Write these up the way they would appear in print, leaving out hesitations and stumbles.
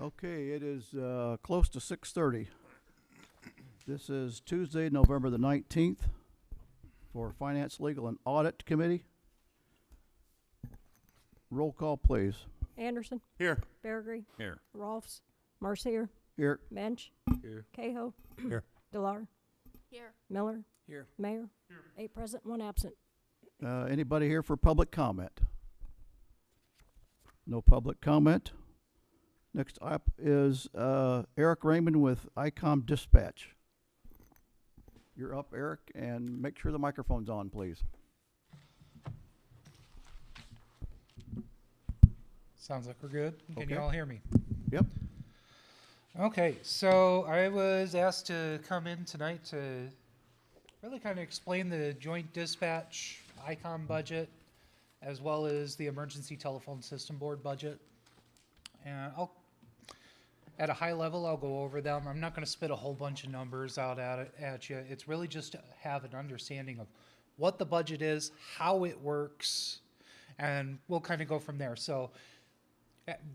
Okay, it is close to 6:30. This is Tuesday, November the 19th for Finance, Legal, and Audit Committee. Roll call, please. Anderson. Here. Bergery. Here. Rolfs. Mercier. Here. Mensch. Here. Cahill. Here. Delar. Here. Miller. Here. Mayor. Here. 8 present, 1 absent. Anybody here for public comment? No public comment. Next up is Eric Raymond with ICOM Dispatch. You're up, Eric, and make sure the microphone's on, please. Sounds like we're good. Can Okay. you all hear me? Yep. Okay, so I was asked to come in tonight to really kind of explain the joint dispatch ICOM budget as well as the emergency telephone system board budget. And at a high level, I'll go over them. I'm not going to spit a whole bunch of numbers out at you. It's really just to have an understanding of what the budget is, how it works, and we'll kind of go from there. So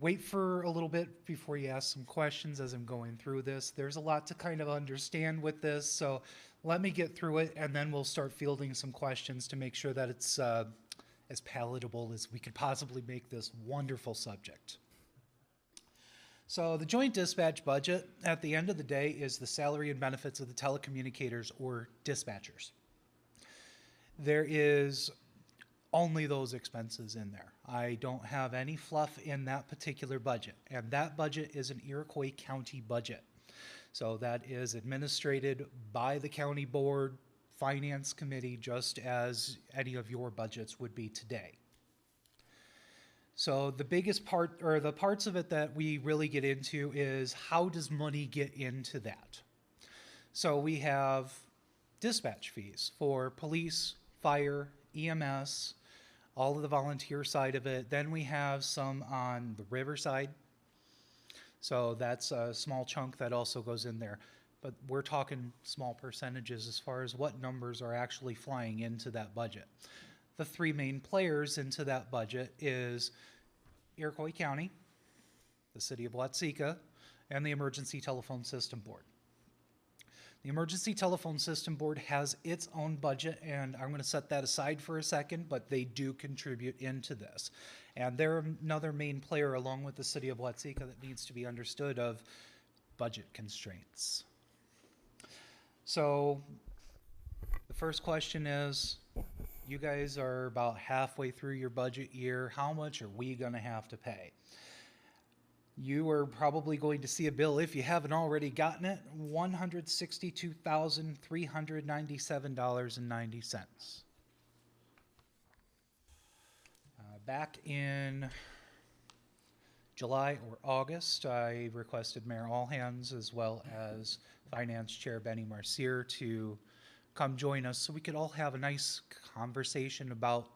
wait for a little bit before you ask some questions as I'm going through this. There's a lot to kind of understand with this, so let me get through it, and then we'll start fielding some questions to make sure that it's as palatable as we could possibly make this wonderful subject. So the joint dispatch budget, at the end of the day, is the salary and benefits of the telecommunicators or dispatchers. There is only those expenses in there. I don't have any fluff in that particular budget, and that budget is an Iroquois County budget. So that is administrated by the county board, finance committee, just as any of your budgets would be today. So the biggest part, or the parts of it that we really get into, is how does money get into that? So we have dispatch fees for police, fire, EMS, all of the volunteer side of it. Then we have some on the river side. So that's a small chunk that also goes in there. But we're talking small percentages as far as what numbers are actually flying into that budget. The 3 main players into that budget is Iroquois County, the City of Watseka, and the Emergency Telephone System Board. The Emergency Telephone System Board has its own budget, and I'm going to set that aside for a second, but they do contribute into this. And they're another main player along with the City of Watseka that needs to be understood of budget constraints. So the first question is, you guys are about halfway through your budget year. How much are we going to have to pay? You are probably going to see a bill, if you haven't already gotten it, $162,397.90. Back in July or August, I requested Mayor Allhands as well as Finance Chair Benny Mercier to come join us so we could all have a nice conversation about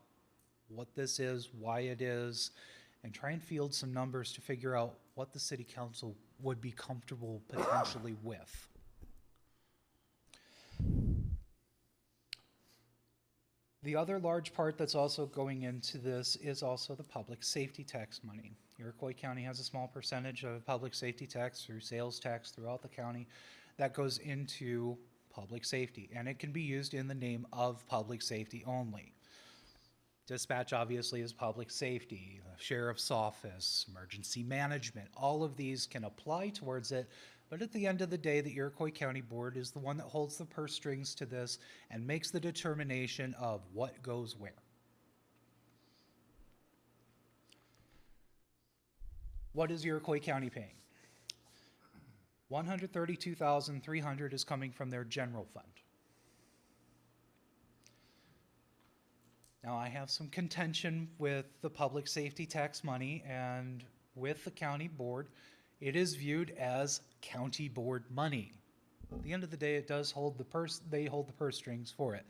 what this is, why it is, and try and field some numbers to figure out what the city council would be comfortable potentially with. The other large part that's also going into this is also the public safety tax money. Iroquois County has a small percentage of public safety tax through sales tax throughout the county that goes into public safety, and it can be used in the name of public safety only. Dispatch obviously is public safety, sheriff's office, emergency management, all of these can apply towards it, but at the end of the day, the Iroquois County Board is the one that holds the purse strings to this and makes the determination of what goes where. What is Iroquois County paying? $132,300 is coming from their general fund. Now, I have some contention with the public safety tax money, and with the county board, it is viewed as county board money. At the end of the day, it does hold the purse, they hold the purse strings for it.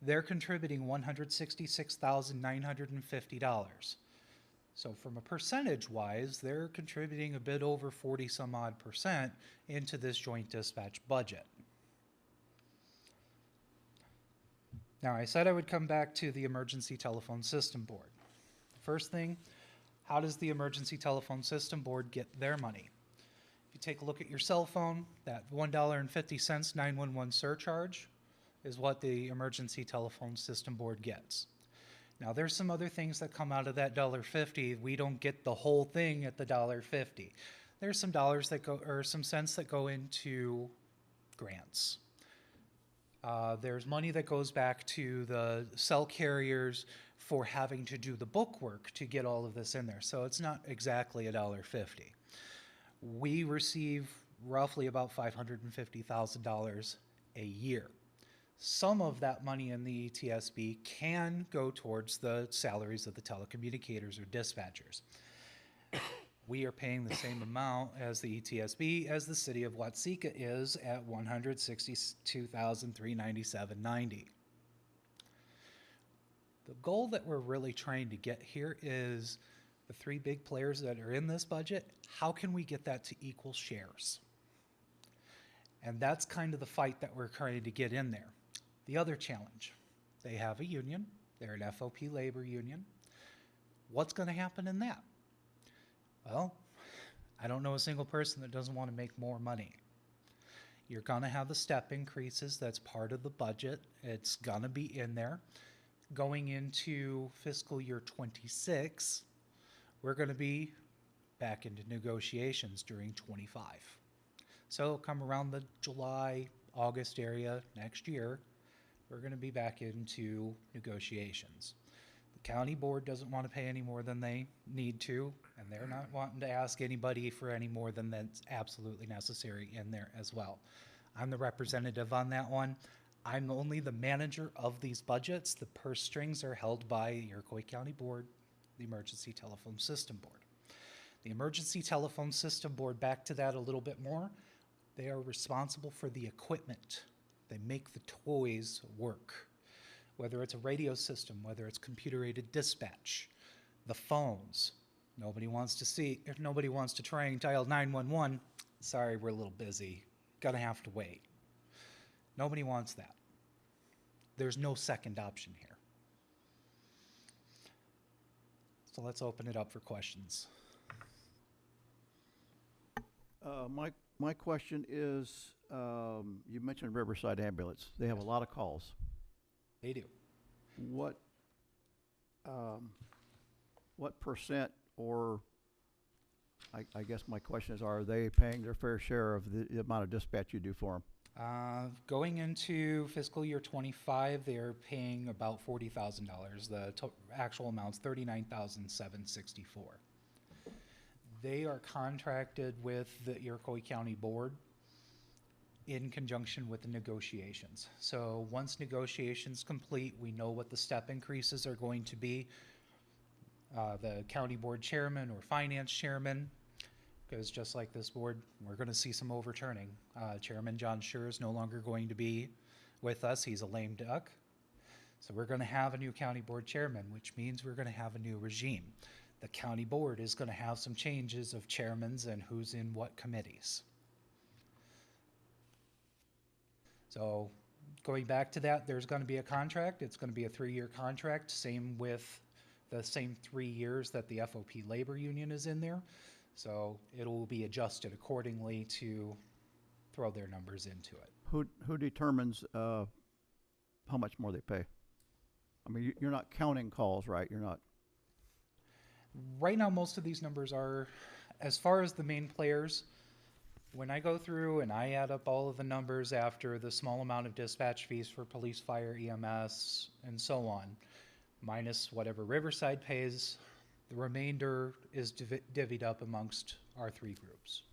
They're contributing $166,950. So from a percentage-wise, they're contributing a bit over 40-some-odd% into this joint dispatch budget. Now, I said I would come back to the Emergency Telephone System Board. First thing, how does the Emergency Telephone System Board get their money? you take a look at your cell phone, that $1.50 911 surcharge is what the emergency telephone system board gets. Now, there's some other things that come out of that $1.50. We don't get the whole thing at the $1.50. There's some dollars that go, or some cents that go into grants. There's money that goes back to the cell carriers for having to do the book work to get all of this in there. So it's not exactly $1.50. We receive roughly about $550,000 a year. Some of that money in the ETSB can go towards the salaries of the telecommunicators or dispatchers. We are paying the same amount as the ETSB as the city of Watseka is at $162,397.90. The goal that we're really trying to get here is the three big players that are in this budget, how can we get that to equal shares? And that's kind of the fight that we're trying to get in there. The other challenge, they have a union, they're an FOP labor union. What's going to happen in that? Well, I don't know a single person that doesn't want to make more money. You're going to have the step increases, that's part of the budget. It's going to be in there. Going into fiscal year 26, we're going to be back into negotiations during 25. So come around the July, August area next year, we're going to be back into negotiations. The county board doesn't want to pay any more than they need to, and they're not wanting to ask anybody for any more than that's absolutely necessary in there as well. I'm the representative on that one. I'm only the manager of these budgets. The purse strings are held by the Iroquois County Board, the Emergency Telephone System Board. The Emergency Telephone System Board, back to that a little bit more, they are responsible for the equipment. They make the toys work. Whether it's a radio system, whether it's computer-aided dispatch, the phones. Nobody wants to see, if nobody wants to try and dial 911, sorry, we're a little busy. Gonna have to wait. Nobody wants that. There's no second option here. So let's open it up for questions. My question is, you mentioned Riverside Ambulance. They have a lot of calls. They do. What percent, or I guess my question is, are they paying their fair share of the amount of dispatch you do for them? Going into fiscal year 25, they're paying about $40,000. The actual amount's $39,764. They are contracted with the Iroquois County Board in conjunction with the negotiations. So once negotiations complete, we know what the step increases are going to be. The county board chairman or finance chairman, because just like this board, we're going to see some overturning. Chairman John Schur is no longer going to be with us. He's a lame duck. So we're going to have a new county board chairman, which means we're going to have a new regime. The county board is going to have some changes of chairmans and who's in what committees. So going back to that, there's going to be a contract. It's going to be a 3-year contract, same with the same 3 years that the FOP labor union is in there. So it'll be adjusted accordingly to throw their numbers into it. Who determines how much more they pay? I mean, you're not counting calls, right? You're not. Right now, most of these numbers are, as far as the main players, when I go through and I add up all of the numbers after the small amount of dispatch fees for police, fire, EMS, and so on, minus whatever Riverside pays, the remainder is divvied up amongst our 3 groups.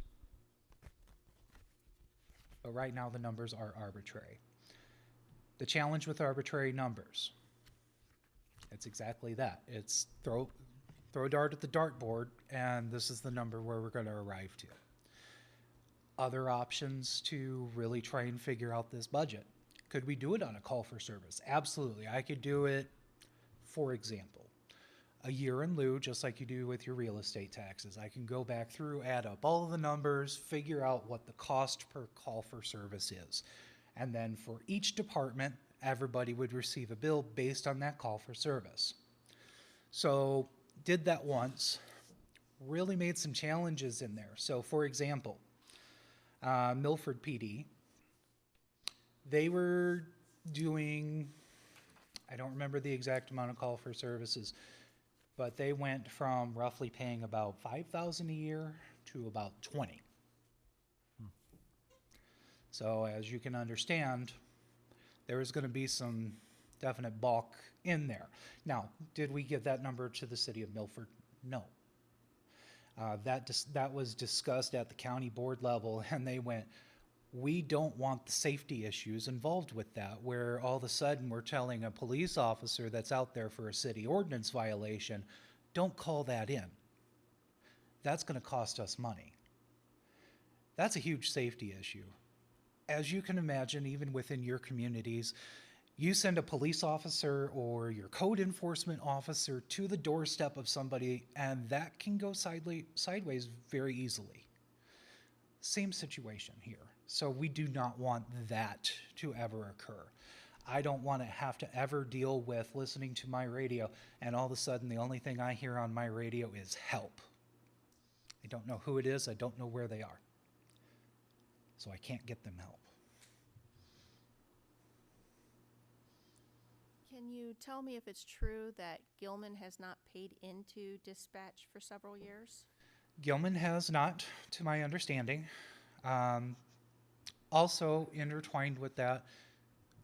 But right now, the numbers are arbitrary. The challenge with arbitrary numbers, it's exactly that. It's throw a dart at the dartboard, and this is the number where we're going to arrive to. Other options to really try and figure out this budget. Could we do it on a call for service? Absolutely. I could do it, for example, a year in lieu, just like you do with your real estate taxes. I can go back through, add up all of the numbers, figure out what the cost per call for service is. And then for each department, everybody would receive a bill based on that call for service. So did that once, really made some challenges in there. So for example, Milford PD. They were doing, I don't remember the exact amount of call for services, but they went from roughly paying about 5,000 a year to about 20. So as you can understand, there is going to be some definite bulk in there. Now, did we give that number to the city of Milford? No. That was discussed at the county board level, and they went, we don't want the safety issues involved with that, where all of a sudden we're telling a police officer that's out there for a city ordinance violation, don't call that in. That's going to cost us money. That's a huge safety issue. As you can imagine, even within your communities, you send a police officer or your code enforcement officer to the doorstep of somebody, and that can go sideways very easily. Same situation here. So we do not want that to ever occur. I don't want to have to ever deal with listening to my radio, and all of a sudden the only thing I hear on my radio is help. I don't know who it is. I don't know where they are. So I can't get them help. Can you tell me if it's true that Gilman has not paid into dispatch for several years? Gilman has not, to my understanding. Also intertwined with that,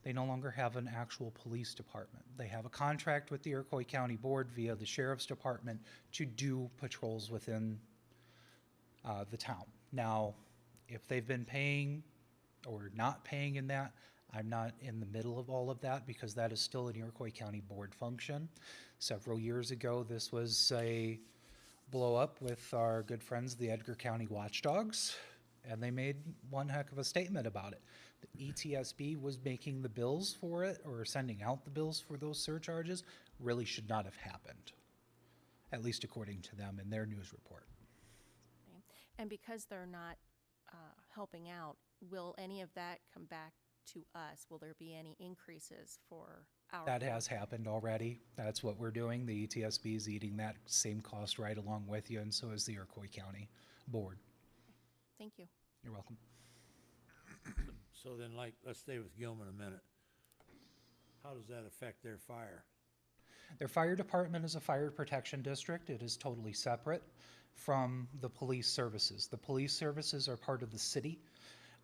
they no longer have an actual police department. They have a contract with the Iroquois County Board via the Sheriff's Department to do patrols within the town. Now, if they've been paying or not paying in that, I'm not in the middle of all of that because that is still an Iroquois County Board function. Several years ago, this was a blow up with our good friends, the Edgar County Watchdogs, and they made one heck of a statement about it. The ETSB was making the bills for it or sending out the bills for those surcharges. Really should not have happened, at least according to them in their news report. Okay. And because they're not helping out, will any of that come back to us? Will there be any increases for our? That has happened already. That's what we're doing. The ETSB is eating that same cost right along with you, and so is the Iroquois County Board. Thank you. You're welcome. So then, like, let's stay with Gilman a minute. How does that affect their fire? Their fire department is a fire protection district. It is totally separate from the police services. The police services are part of the city,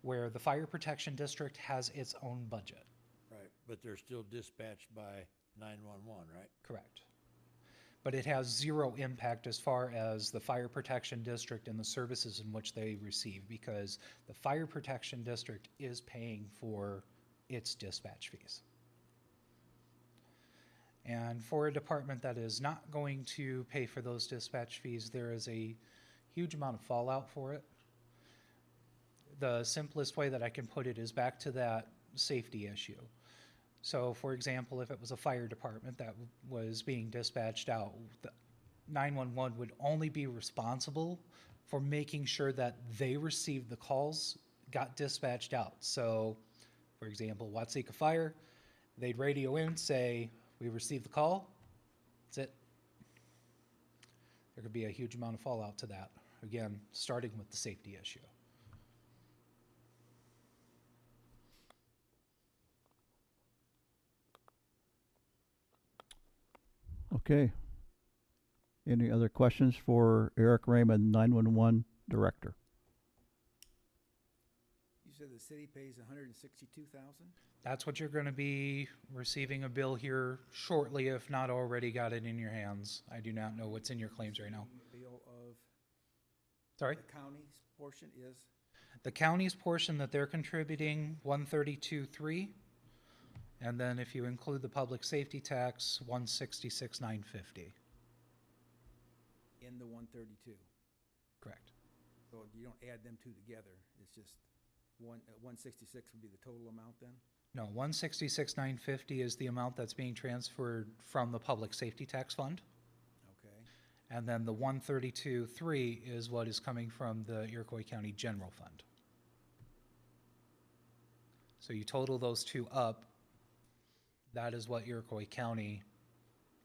where the fire protection district has its own budget. Right, but they're still dispatched by 911, right? Correct. But it has zero impact as far as the fire protection district and the services in which they receive, because the fire protection district is paying for its dispatch fees. And for a department that is not going to pay for those dispatch fees, there is a huge amount of fallout for it. The simplest way that I can put it is back to that safety issue. So, for example, if it was a fire department that was being dispatched out, the 911 would only be responsible for making sure that they received the calls, got dispatched out. So, for example, Watsika Fire, they'd radio in, say, we received the call, that's it. There could be a huge amount of fallout to that. Again, starting with the safety issue. Okay. Any other questions for Eric Raymond, 911 Director? You said the city pays $162,000? That's what you're going to be receiving a bill here shortly, if not already got it in your hands. I do not know what's in your claims right now. Bill of Sorry? the county's portion is? The county's portion that they're contributing, 132.3, and then if you include the public safety tax, 166,950. In the 132. Correct. So you don't add them two together. It's just 166 would be the total amount then? No, 166,950 is the amount that's being transferred from the public safety tax fund. Okay. And then the 132.3 is what is coming from the Iroquois County General Fund. So you total those two up, that is what Iroquois County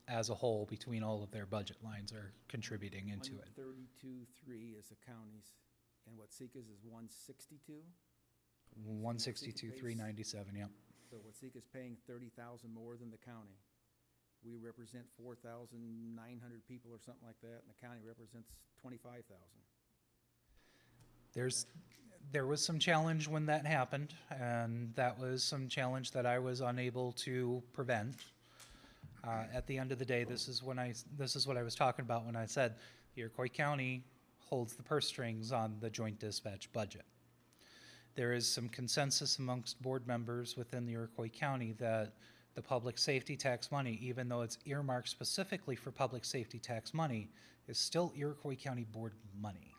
as a whole, between all of their budget lines, are contributing into it. 132.3 is the county's and Watsika's is 162. 162, pays- 397, yep. So Watsika's paying 30,000 more than the county. We represent 4,900 people or something like that, and the county represents 25,000. There was some challenge when that happened, and that was some challenge that I was unable to prevent. At the end of the day, this is what I was talking about when I said the Iroquois County holds the purse strings on the joint dispatch budget. There is some consensus amongst board members within the Iroquois County that the public safety tax money, even though it's earmarked specifically for public safety tax money, is still Iroquois County board money.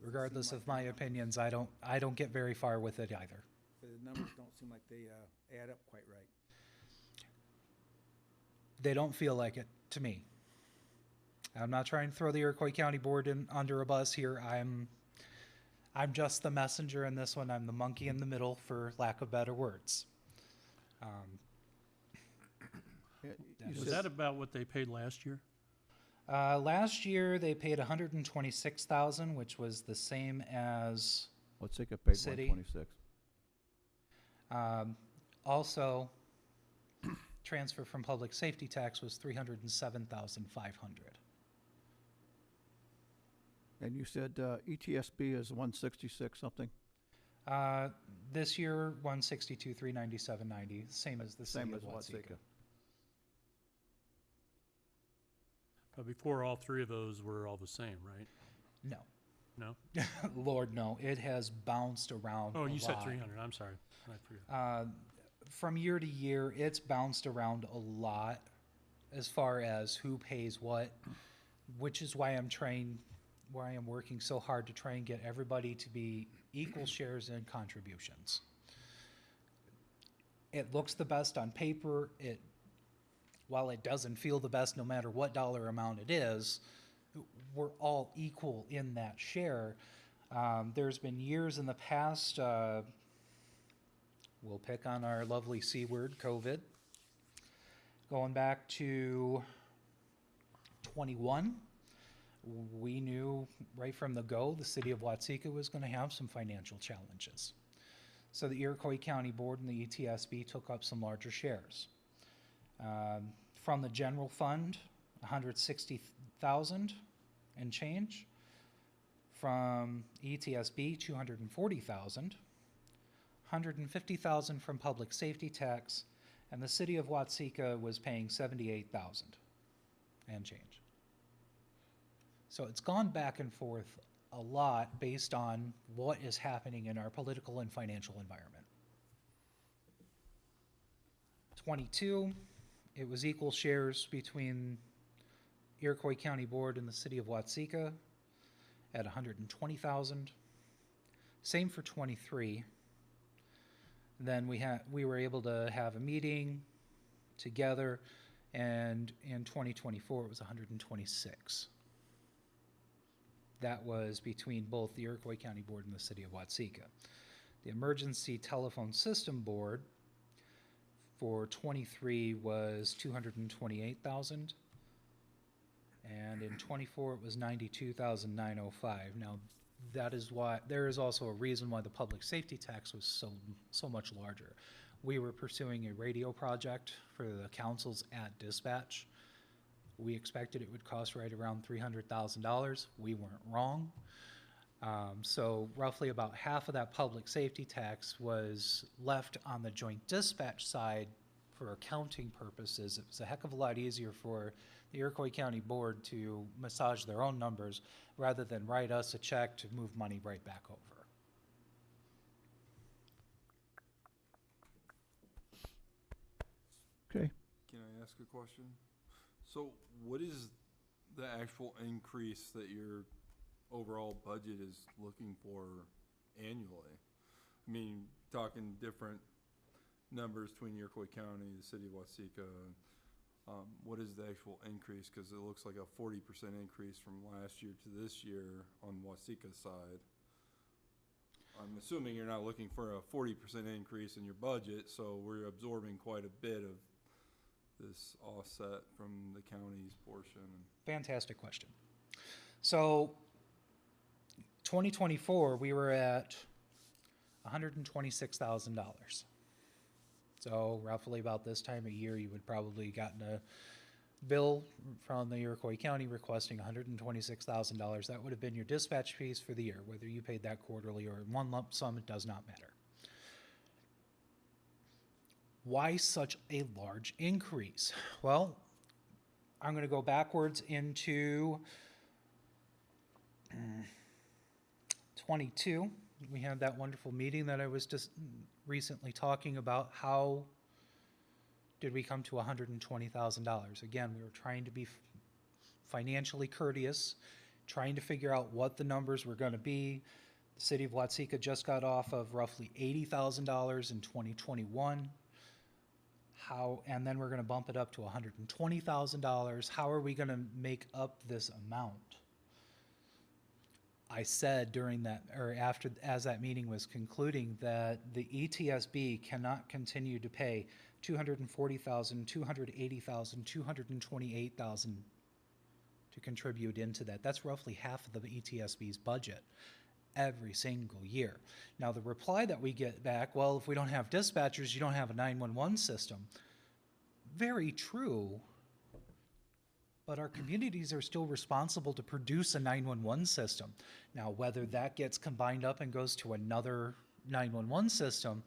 Regardless of my opinions, I don't get very far with it either. The numbers don't seem like they add up quite right. They don't feel like it to me. I'm not trying to throw the Iroquois County Board under a bus here. I'm just the messenger in this one. I'm the monkey in the middle, for lack of better words. Yeah, you Was said- that about what they paid last year? Last year they paid $126,000, which was the same as Watsika paid City. 126. also transfer from public safety tax was $307,500. And you said ETSB is 166 something, This year 162, 397.90, same as the same city as of Watsika. Watsika. But before, all three of those were all the same, right? No. No? Lord, no. It has bounced around Oh, a you said lot. 300, I'm sorry. I forgot. From year to year, it's bounced around a lot as far as who pays what, which is why I am working so hard to try and get everybody to be equal shares in contributions. It looks the best on paper. While it doesn't feel the best no matter what dollar amount it is, we're all equal in that share. There's been years in the past, we'll pick on our lovely C word, COVID. Going back to 21, we knew right from the go the city of Watsika was going to have some financial challenges. So the Iroquois County Board and the ETSB took up some larger shares. From the general fund, 160,000 and change. From ETSB, 240,000. 150,000 from public safety tax, and the city of Watsika was paying 78,000 and change. So it's gone back and forth a lot based on what is happening in our political and financial environment. 22, it was equal shares between Iroquois County Board and the city of Watsika at 120,000. Same for 23. Then we were able to have a meeting together, and in 2024 it was 126. That was between both the Iroquois County Board and the city of Watsika. The Emergency Telephone System Board for 23 was 228,000, and in 24 it was 92,905. Now, that is why there is also a reason why the public safety tax was so much larger. We were pursuing a radio project for the councils at dispatch. We expected it would cost right around $300,000. We weren't wrong. So roughly about half of that public safety tax was left on the joint dispatch side for accounting purposes. It was a heck of a lot easier for the Iroquois County Board to massage their own numbers rather than write us a check to move money right back over. Okay. Can I ask a question? So what is the actual increase that your overall budget is looking for annually? I mean, talking different numbers between Iroquois County, the city of Watsika. What is the actual increase? Because it looks like a 40% increase from last year to this year on Watsika's side. I'm assuming you're not looking for a 40% increase in your budget, so we're absorbing quite a bit of this offset from the county's portion? Fantastic question. So 2024, we were at $126,000. So roughly about this time of year, you would probably gotten a bill from the Iroquois County requesting $126,000. That would have been your dispatch fees for the year. Whether you paid that quarterly or in one lump sum, it does not matter. Why such a large increase? Well, I'm going to go backwards into 22. We had that wonderful meeting that I was just recently talking about. How did we come to $120,000? Again, we were trying to be financially courteous, trying to figure out what the numbers were going to be. The city of Watsika just got off of roughly $80,000 in 2021. And then we're going to bump it up to $120,000. How are we going to make up this amount? I said during that, or after, as that meeting was concluding, that the ETSB cannot continue to pay $240,000, $280,000, $228,000 to contribute into that. That's roughly half of the ETSB's budget every single year. Now, the reply that we get back, well, if we don't have dispatchers, you don't have a 911 system. Very true, but our communities are still responsible to produce a 911 system. Now, whether that gets combined up and goes to another 911 system,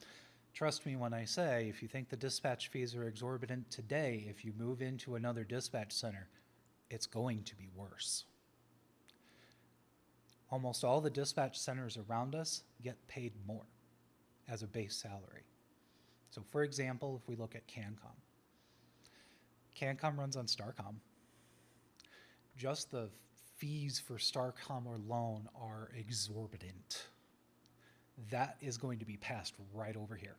trust me when I say, if you think the dispatch fees are exorbitant today, if you move into another dispatch center, it's going to be worse. Almost all the dispatch centers around us get paid more as a base salary. So for example, if we look at CanCom. CanCom runs on Starcom. Just the fees for Starcom alone are exorbitant. That is going to be passed right over here.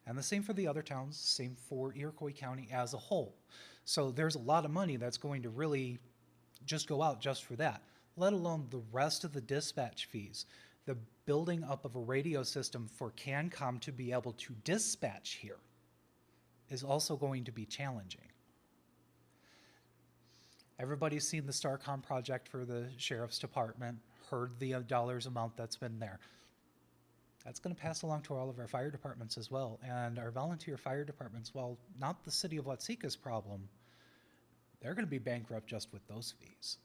And the same for the other towns, same for Iroquois County as a whole. So there's a lot of money that's going to really just go out just for that, let alone the rest of the dispatch fees. The building up of a radio system for CanCom to be able to dispatch here is also going to be challenging. Everybody's seen the Starcom project for the Sheriff's Department, heard the dollars amount that's been there. That's going to pass along to all of our fire departments as well. And our volunteer fire departments, while not the city of Watsika's problem, they're going to be bankrupt just with those fees.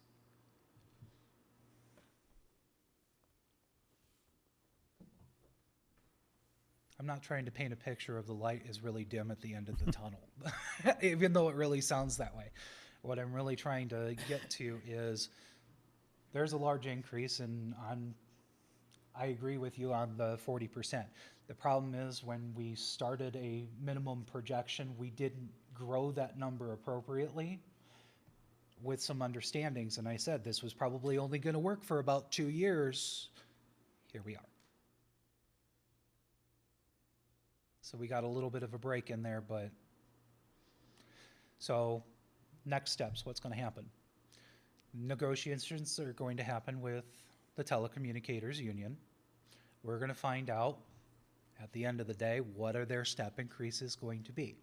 I'm not trying to paint a picture of the light is really dim at the end of the tunnel, even though it really sounds that way. What I'm really trying to get to is there's a large increase, and I agree with you on the 40%. The problem is when we started a minimum projection, we didn't grow that number appropriately with some understandings. And I said this was probably only going to work for about 2 years. Here we are. So we got a little bit of a break in there, but so next steps, what's going to happen? Negotiations are going to happen with the telecommunicators union. We're going to find out at the end of the day what are their step increases going to be.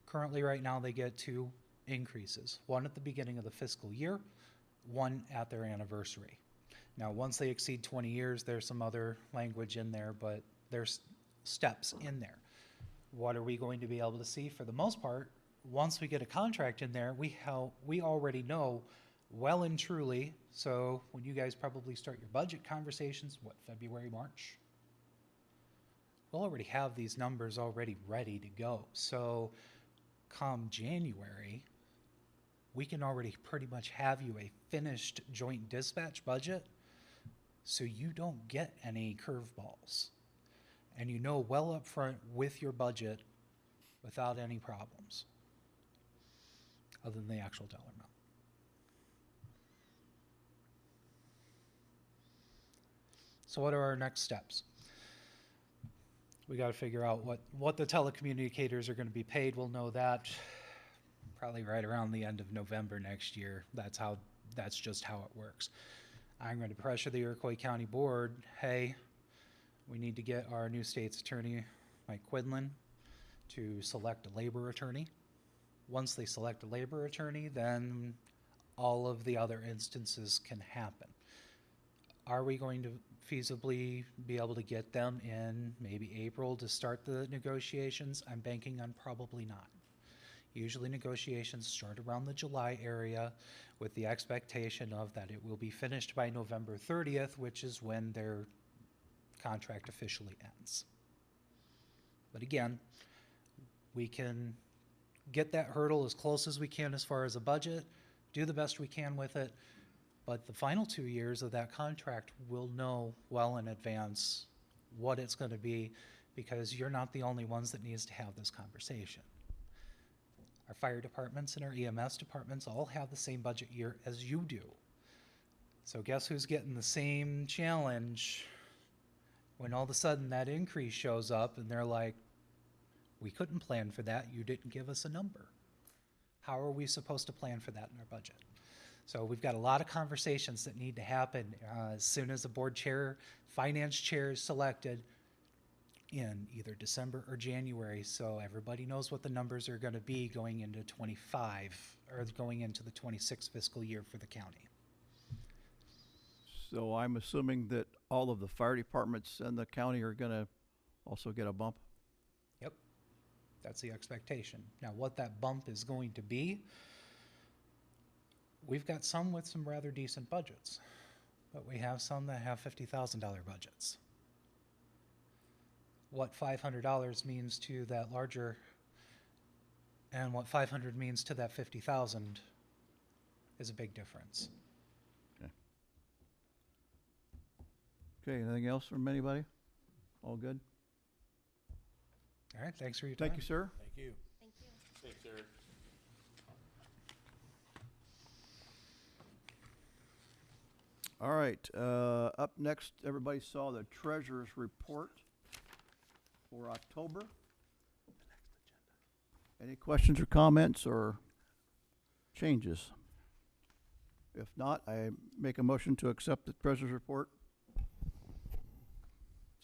Currently right now they get 2 increases, one at the beginning of the fiscal year, one at their anniversary. Now once they exceed 20 years, there's some other language in there, but there's steps in there. What are we going to be able to see? For the most part, once we get a contract in there, we already know well and truly. So when you guys probably start your budget conversations, what, February, March? We'll already have these numbers already ready to go. So come January, we can already pretty much have you a finished joint dispatch budget so you don't get any curveballs. And you know well up front with your budget without any problems other than the actual dollar amount. So what are our next steps? We got to figure out what the telecommunicators are going to be paid. We'll know that probably right around the end of November next year. That's just how it works. I'm going to pressure the Iroquois County Board, hey, we need to get our new state's attorney, Mike Quinlan, to select a labor attorney Once they select a labor attorney, then all of the other instances can happen. Are we going to feasibly be able to get them in maybe April to start the negotiations? I'm banking on probably not. Usually negotiations start around the July area with the expectation of that it will be finished by November 30th, which is when their contract officially ends. But again, we can get that hurdle as close as we can as far as a budget, do the best we can with it, but the final 2 years of that contract we'll know well in advance what it's going to be, because you're not the only ones that needs to have this conversation. Our fire departments and our EMS departments all have the same budget year as you do. So guess who's getting the same challenge when all of a sudden that increase shows up and they're like, we couldn't plan for that, you didn't give us a number. How are we supposed to plan for that in our budget? So we've got a lot of conversations that need to happen as soon as the board chair, finance chair is selected in either December or January, so everybody knows what the numbers are going to be going into 25 or going into the 26 fiscal year for the county. So I'm assuming that all of the fire departments in the county are gonna also get a bump? Yep, that's the expectation. Now, what that bump is going to be, we've got some with some rather decent budgets, but we have some that have $50,000 budgets. What $500 means to that larger and what 500 means to that 50,000 is a big difference. Okay, anything else from anybody? All good? All right, thanks for your time. Thank you, sir. Thank you. Thank you. Thanks, Eric. All right, up next, everybody saw the treasurer's report for October. Any questions or comments or changes? If not, I make a motion to accept the treasurer's report.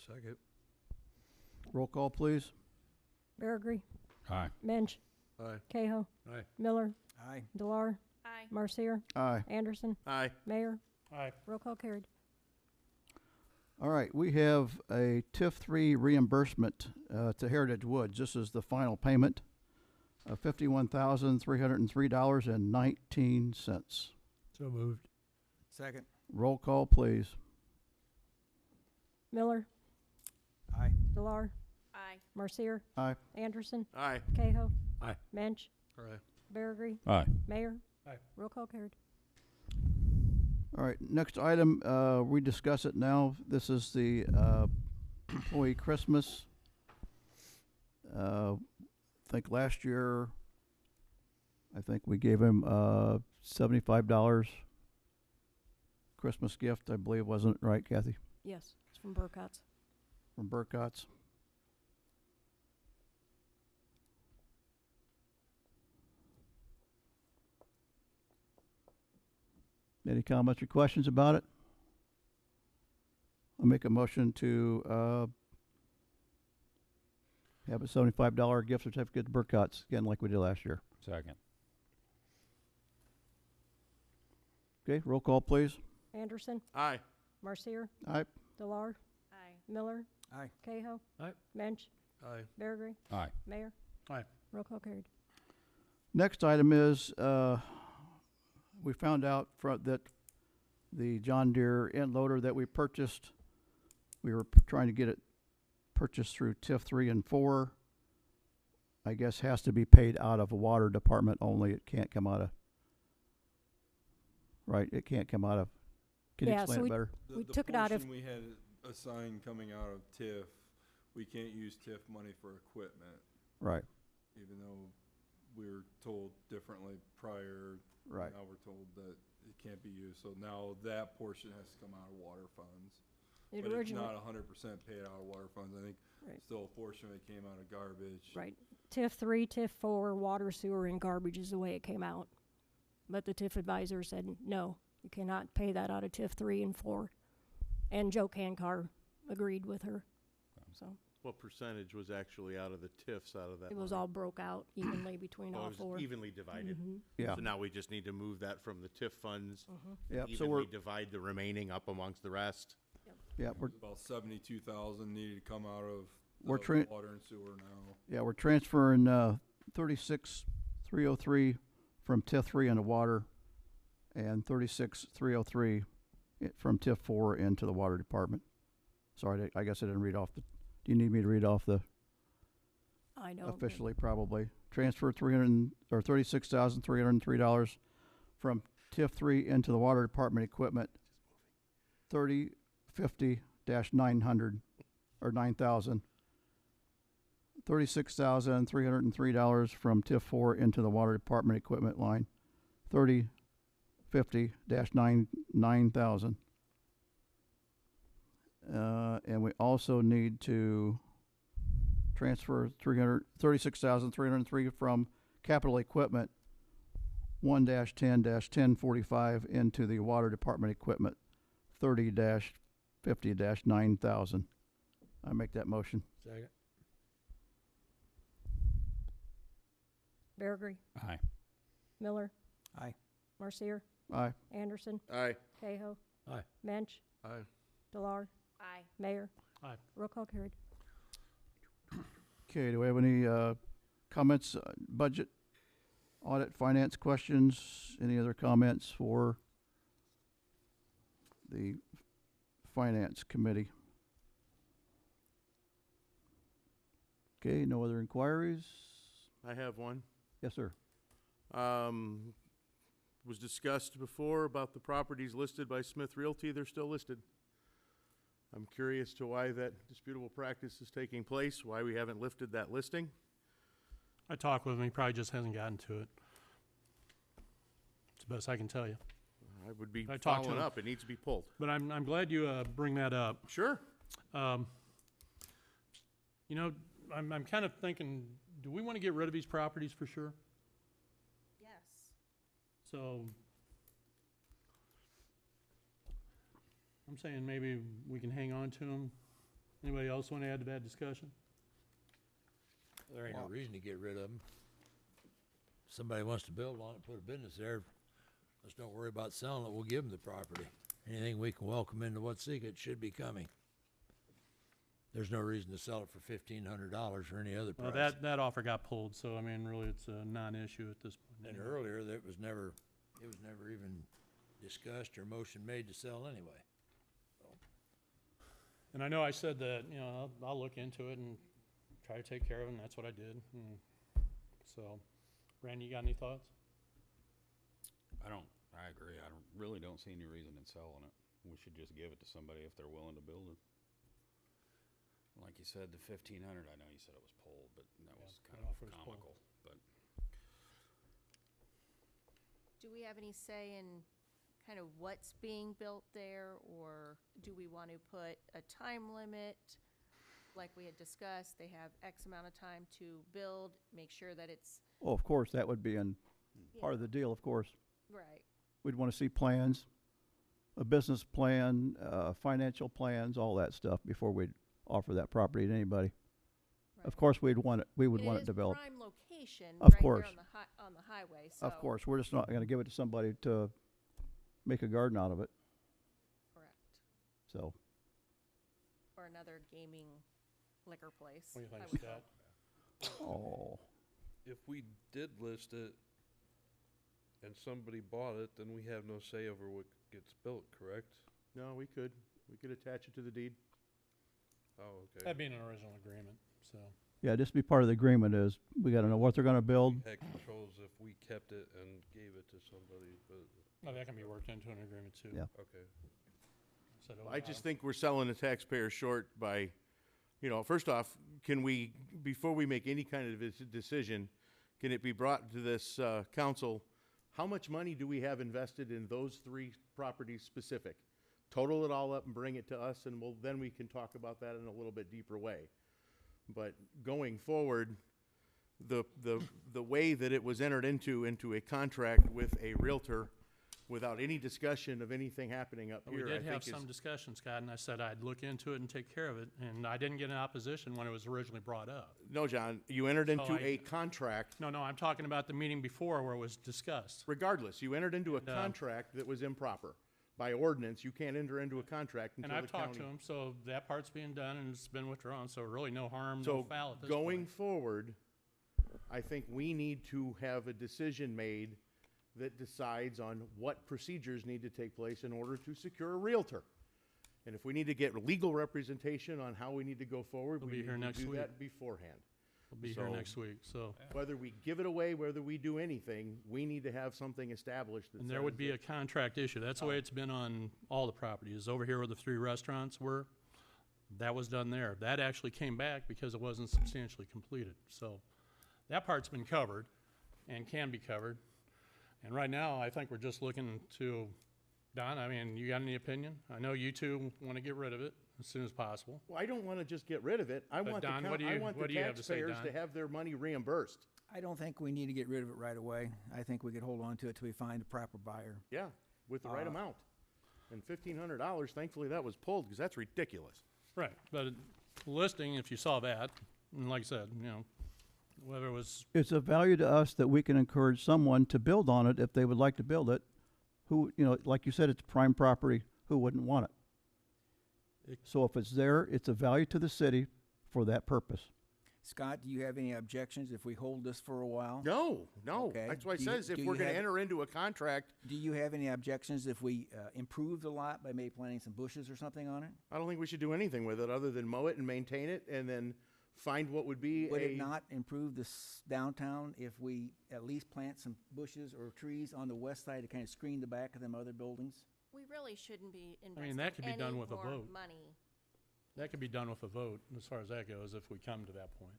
Second. Roll call, please. Baragry. Aye. Mensch. Aye. Cahill. Aye. Miller. Aye. Delar. Aye. Marcier. Aye. Anderson. Aye. Mayor. Aye. Roll call carried. All right, we have a TIF 3 reimbursement to Heritage Woods. This is the final payment of $51,303.19. So moved. Second. Roll call, please. Miller. Aye. Delar. Aye. Marcier. Aye. Anderson. Aye. Cahill. Aye. Mensch. Aye. Baragry. Aye. Mayor. Aye. Roll call carried. All right, next item, we discuss it now. This is the employee Christmas. I think last year, I think we gave him $75 Christmas gift, I believe, wasn't it right, Kathy? Yes, it's from Burcott's. From Burcott's. Any comments or questions about it? I'll make a motion to have a $75 gift certificate to Burcott's, again, like we did last year. Second. Okay, roll call, please. Anderson. Aye. Marcier. Aye. Delar. Aye. Miller. Aye. Cahill. Aye. Mensch. Aye. Baragry. Aye. Mayor. Aye. Roll call carried. Next item is, we found out that the John Deere end loader that we purchased, we were trying to get it purchased through TIF 3 and 4. I guess has to be paid out of a water department only. It can't come out of, right, it can't come out of, can you Yeah, explain so it better? We took it out of- We had assigned coming out of TIF, we can't use TIF money for equipment, Right, even though we were told differently prior. right. Now we're told that it can't be used, so now that portion has to come out of water funds. It But it's originally, not 100% paid out of water funds, I think Right. still a portion of it came out of garbage. right, TIF 3, TIF 4, water, sewer, and garbage is the way it came out. But the TIF advisor said, no, you cannot pay that out of TIF 3 and 4. And Joe Cankar agreed with her. So What percentage was actually out of the TIFs out of that? It was line? all broke out evenly between Oh, all it was four. evenly divided. Mhm. Yeah, So now we just need to move that from the TIF funds, yeah, so we're, evenly divide the remaining up amongst the rest. yeah, we're, About 72,000 needed to come out of We're the tra- water and sewer now. yeah, we're transferring, 36,303 from TIF 3 into water, and 36,303 from TIF 4 into the water department. Sorry, I guess I didn't read off the, do you need me to read off the I know. but officially, probably? Transfer $36,303 from TIF 3 into the water department equipment, 3050-900, or 9,000. $36,303 from TIF 4 into the water department equipment line, 3050-9,000. And we also need to transfer 36,303 from capital equipment 1-10-1045 into the water department equipment, 30-50-9,000. I make that motion. Second. Bergery, Aye. Miller, Aye. Marcier, Aye. Anderson, Aye. Cahill, Aye. Mensch, Aye. Delar, Aye. Mayor. Aye. Roll call carried. Okay, do we have any comments, budget, audit, finance questions? Any other comments for the finance committee? Okay, no other inquiries? I have one. Yes, sir. Was discussed before about the properties listed by Smith Realty. They're still listed. I'm curious to why that disputable practice is taking place, why we haven't lifted that listing. I talked with him, he probably just hasn't gotten to it. It's the best I can tell you. I would be I talked to following him. up. It needs to be pulled. But I'm glad you bring that up. Sure. You know, I'm kind of thinking, do we want to get rid of these properties for sure? Yes. So I'm saying maybe we can hang on to them. Anybody else want to add to that discussion? There ain't no reason to get rid of them. Somebody wants to build on it, put a business there, let's don't worry about selling it, we'll give them the property. Anything we can welcome into Watsika, it should be coming. There's no reason to sell it for $1,500 or any other Well, price. that offer got pulled, so I mean, really, it's a non-issue at this point. And earlier, it was never even discussed or motion made to sell anyway. And I know I said that, you know, I'll look into it and try to take care of it, and that's what I did. And so, Randy, you got any thoughts? I agree. I really don't see any reason in selling it. We should just give it to somebody if they're willing to build it. Like you said, the 1,500, I know you said it was pulled, but that was kind that of offer was pulled. comical, but. Do we have any say in kind of what's being built there, or do we want to put a time limit? Like we had discussed, they have X amount of time to build, make sure that it's, Well, of course, that would be in part of the deal, of course. right. We'd want to see plans, a business plan, financial plans, all that stuff before we'd offer that property to anybody. Of Right. course, we would want it It developed. is prime location, Of right course. there on the highway, so. Of course, we're just not going to give it to somebody to make a garden out of it, Correct. so. Or another gaming liquor place. What do you I think, would Scott? hope. Oh, If we did list it and somebody bought it, then we have no say over what gets built, correct? No, we could attach it to the deed. Oh, okay. That'd be an original agreement, so. yeah, just be part of the agreement is, we got to know what they're going to build. We had controls if we kept it and gave it to somebody, but, Oh, that can be worked into an agreement too. Yeah. okay. So don't I allow- just think we're selling the taxpayer short by, you know, first off, can we, before we make any kind of decision, can it be brought to this council, how much money do we have invested in those three properties specific? Total it all up and bring it to us, and then we can talk about that in a little bit deeper way. But going forward, the way that it was entered into a contract with a realtor without any discussion of anything happening up But we here, I did think have is. some discussion, Scott, and I said I'd look into it and take care of it, and I didn't get an opposition when it was originally brought up. No, John, you entered into I- a contract. No, I'm talking about the meeting before where it was discussed. Regardless, you entered into a And, contract that was improper. By ordinance, you can't enter into a contract And until the I've talked to county. him, so that part's being done and it's been withdrawn, so really no harm, no So foul at this going point. forward, I think we need to have a decision made that decides on what procedures need to take place in order to secure a Realtor. And if we need to get legal representation on how we need to go forward, We'll we be need here to next do week. that beforehand. We'll be here so- next week, so. Whether we give it away, whether we do anything, we need to have something established that And there would says be a that- contract issue. That's the way it's been on all the properties. Over here where the 3 restaurants were, that was done there. That actually came back because it wasn't substantially completed. So that part's been covered and can be covered. And right now, I think we're just looking to, Don, I mean, you got any opinion? I know you two want to get rid of it as soon as possible. Well, I don't want to just get rid of it. I But want the Don, coun- what do I you- want what the do you have to say, taxpayers to Don? have their money reimbursed. I don't think we need to get rid of it right away. I think we could hold on to it till we find a proper buyer. Yeah, with the right amount. And $1,500, thankfully that was pulled, because that's ridiculous. Right, but listing, if you saw that, and like I said, you know, whether it was, It's of value to us that we can encourage someone to build on it if they would like to build it, who, you know, like you said, it's prime property, who wouldn't want it? So if it's there, it's a value to the city for that purpose. Scott, do you have any objections if we hold this for a while? No, no. Okay. That's why it Do you- says if do we're you gonna have- enter into a contract, Do you have any objections if we improve the lot by maybe planting some bushes or something on it? I don't think we should do anything with it other than mow it and maintain it and then find what would be Would it a, not improve this downtown if we at least plant some bushes or trees on the west side to kind of screen the back of them other buildings? We really shouldn't be that investing could be any done with a more vote. money. that could be done with a vote as far as that goes, if we come to that point.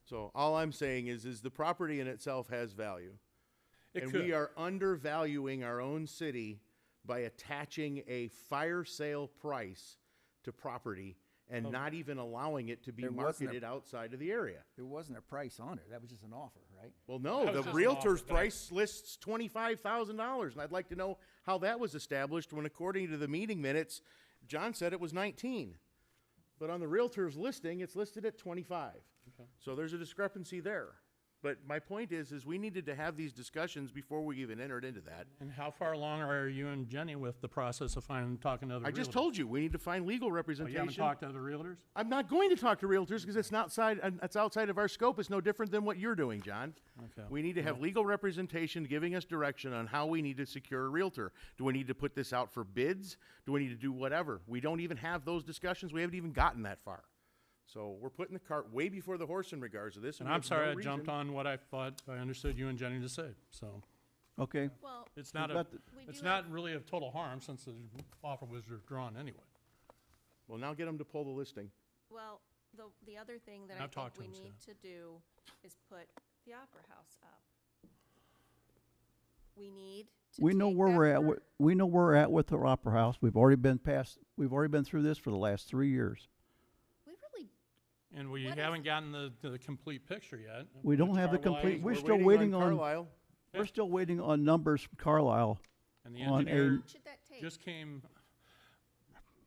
so all I'm saying is the property in itself has value. It And could. we are undervaluing our own city by attaching a fire sale price to property and not even allowing it to be There wasn't a- marketed outside of the area. There wasn't a price on it. That was just an offer, right? Well, no, That was the just an Realtor's offer, but I- price lists $25,000, and I'd like to know how that was established when, according to the meeting minutes, John said it was 19. But on the Realtor's listing, it's listed at 25. So there's a discrepancy there. But my point is we needed to have these discussions before we even entered into that. And how far along are you and Jenny with the process of talking to other realtors? I just told you, we need to find legal Oh, you representation. haven't talked to other realtors? I'm not going to talk to Realtors because it's outside of our scope. It's no different than what you're doing, John. Okay. We need to have legal representation giving us direction on how we need to secure a Realtor. Do we need to put this out for bids? Do we need to do whatever? We don't even have those discussions. We haven't even gotten that far. So we're putting the cart way before the horse in regards to this. And we I'm have sorry no I jumped reason- on what I thought I understood you and Jenny to say, so. Okay, Well, It's not We've got we it's do not have, really of total harm since the offer was withdrawn anyway. Well, now get them to pull the listing. well, the other thing that I've I think talked to we him, need to do is put the Opera House up. We need to we know take where that we're at, per- we know where we're at with the Opera House. We've already been through this for the last 3 years. We really, And we What is- haven't gotten the complete picture yet. We don't Which have the Carlisle- complete, we're We're still waiting on, Carlisle. we're still waiting on numbers from Carlisle. And the on a- engineer what should that take? just came,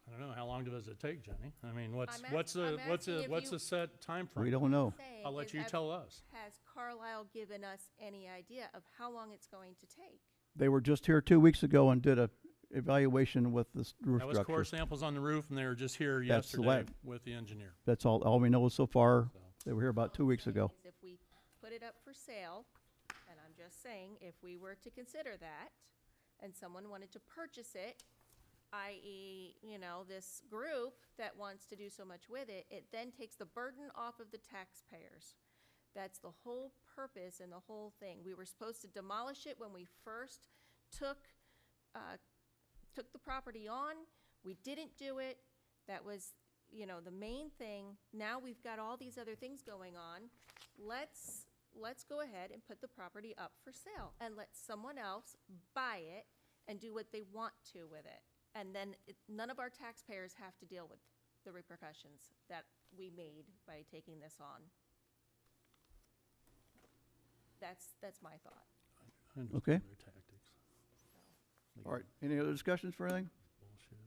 I don't know, how long does it take, Jenny? I mean, what's I'm what's I'm a what's asking a if what's you- a set time frame? We don't know. Saying I'll let is you have- tell us. Has Carlisle given us any idea of how long it's going to take? They were just here 2 weeks ago and did a evaluation with the roof That was core structure. samples on the roof, and they were just here That's the yesterday way- with the engineer. That's all we know so far. So. They were here about 2 weeks ago. Is if we put it up for sale, and I'm just saying, if we were to consider that, and someone wanted to purchase it, i.e., you know, this group that wants to do so much with it, it then takes the burden off of the taxpayers. That's the whole purpose and the whole thing. We were supposed to demolish it when we first took the property on. We didn't do it. That was, you know, the main thing. Now we've got all these other things going on. Let's go ahead and put the property up for sale and let someone else buy it and do what they want to with it. And then none of our taxpayers have to deal with the repercussions that we made by taking this on. That's my thought. I understand Okay. their tactics. All right, any other discussions for anything? Bullshit.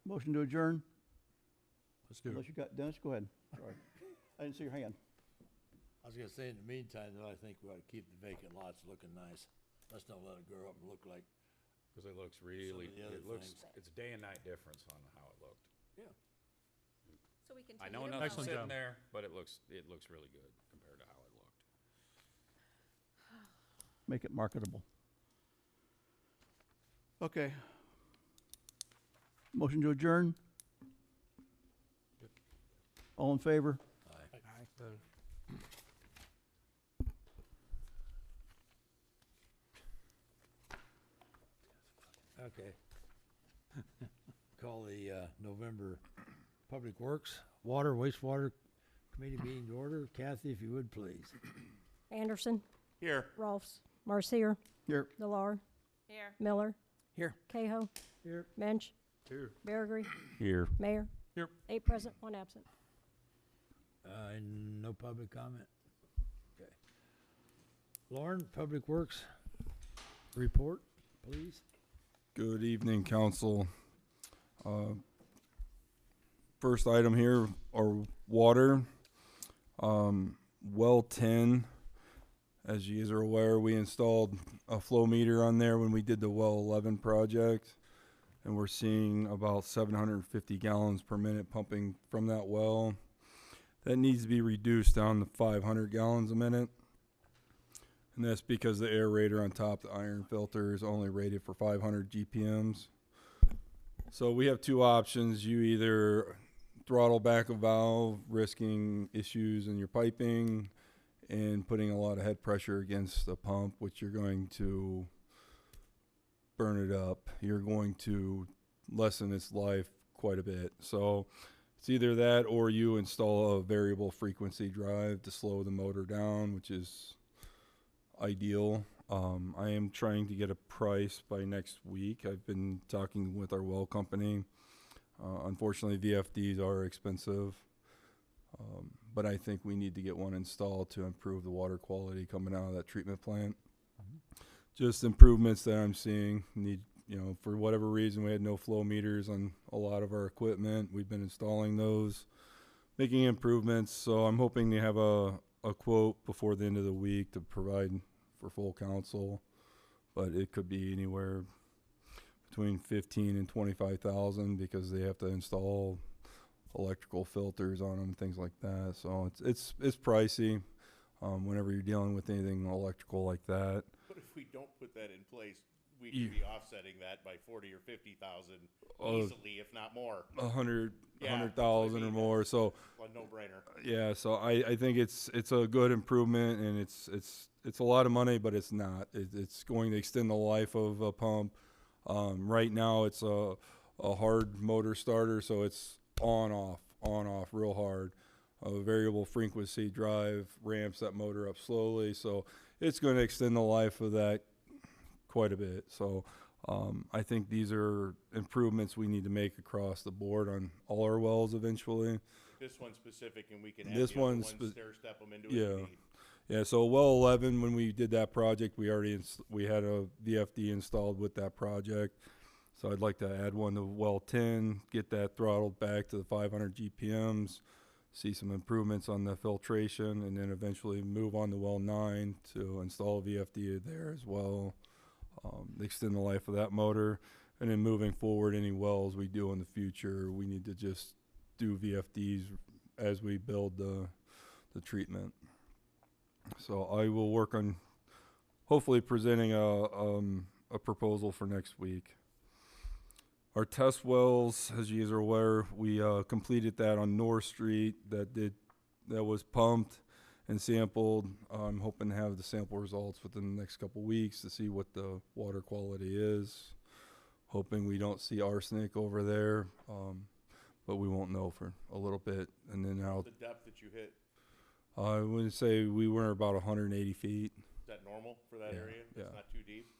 Motion to adjourn? Let's do it. Unless you got, Dennis, go ahead. Sorry. I didn't see your hand. I was gonna say, in the meantime, though, I think we ought to keep the vacant lots looking nice. Let's not let it grow up and look like, Cause it looks really, the other it looks, things. it's day and night difference on how it looked. So we continue I know to nothing's Excellent mow it. sitting job. there, but it looks really good compared to how it looked. Make it marketable. Okay. Motion to adjourn? All in favor? okay. Call the, November Public Works, Water, Wastewater Committee meeting to order. Kathy, if you would, please. Anderson, Here. Rolfs, Marcier, Here. Delar, Here. Miller. Here. Cahill. Here. Mensch, Here. Bergery, Here. Mayor. Here. 8 present, 1 absent. No public comment? Okay. Lauren, Public Works report, please. Good evening, council. First item here are water. Well 10, as you guys are aware, we installed a flow meter on there when we did the well 11 project, and we're seeing about 750 gallons per minute pumping from that well. That needs to be reduced down to 500 gallons a minute. And that's because the aerator on top, the iron filter, is only rated for 500 GPMs. So we have two options. You either throttle back a valve, risking issues in your piping and putting a lot of head pressure against the pump, which you're going to burn it up. You're going to lessen its life quite a bit. So it's either that or you install a variable frequency drive to slow the motor down, which is ideal. I am trying to get a price by next week. I've been talking with our well company. Unfortunately, VFDs are expensive, but I think we need to get one installed to improve the water quality coming out of that treatment plant. Just improvements that I'm seeing. For whatever reason, we had no flow meters on a lot of our equipment. We've been installing those, making improvements. So I'm hoping to have a quote before the end of the week to provide for full council, but it could be anywhere between 15 and 25,000 because they have to install electrical filters on them, things like that. So it's pricey whenever you're dealing with anything electrical like that. But if we don't put that in place, we You- could be offsetting that by 40 or 50,000 Oh. easily, if not more. 100,000 or more. So A no-brainer. yeah, so I think it's a good improvement, and it's a lot of money, but it's not. It's going to extend the life of a pump. Right now it's a hard motor starter, so it's on off real hard. A variable frequency drive ramps that motor up slowly, so it's going to extend the life of that quite a bit. So I think these are improvements we need to make across the board on all our wells eventually. This one's specific, and we can add This the other one's ones, stair-step them into it. if Yeah. need. Yeah, so well 11, when we did that project, we had a VFD installed with that project. So I'd like to add one to well 10, get that throttled back to the 500 GPMs, see some improvements on the filtration, and then eventually move on to well 9 to install a VFD there as well. Extend the life of that motor, and then moving forward, any wells we do in the future, we need to just do VFDs as we build the treatment. So I will work on hopefully presenting a proposal for next week. Our test wells, as you guys are aware, we completed that on North Street. That was pumped and sampled. I'm hoping to have the sample results within the next couple weeks to see what the water quality is. Hoping we don't see arsenic over there, but we won't know for a little bit. And then The depth that you hit, I would say we were about 180 feet. is that normal for that Yeah, area? It's yeah. not too deep?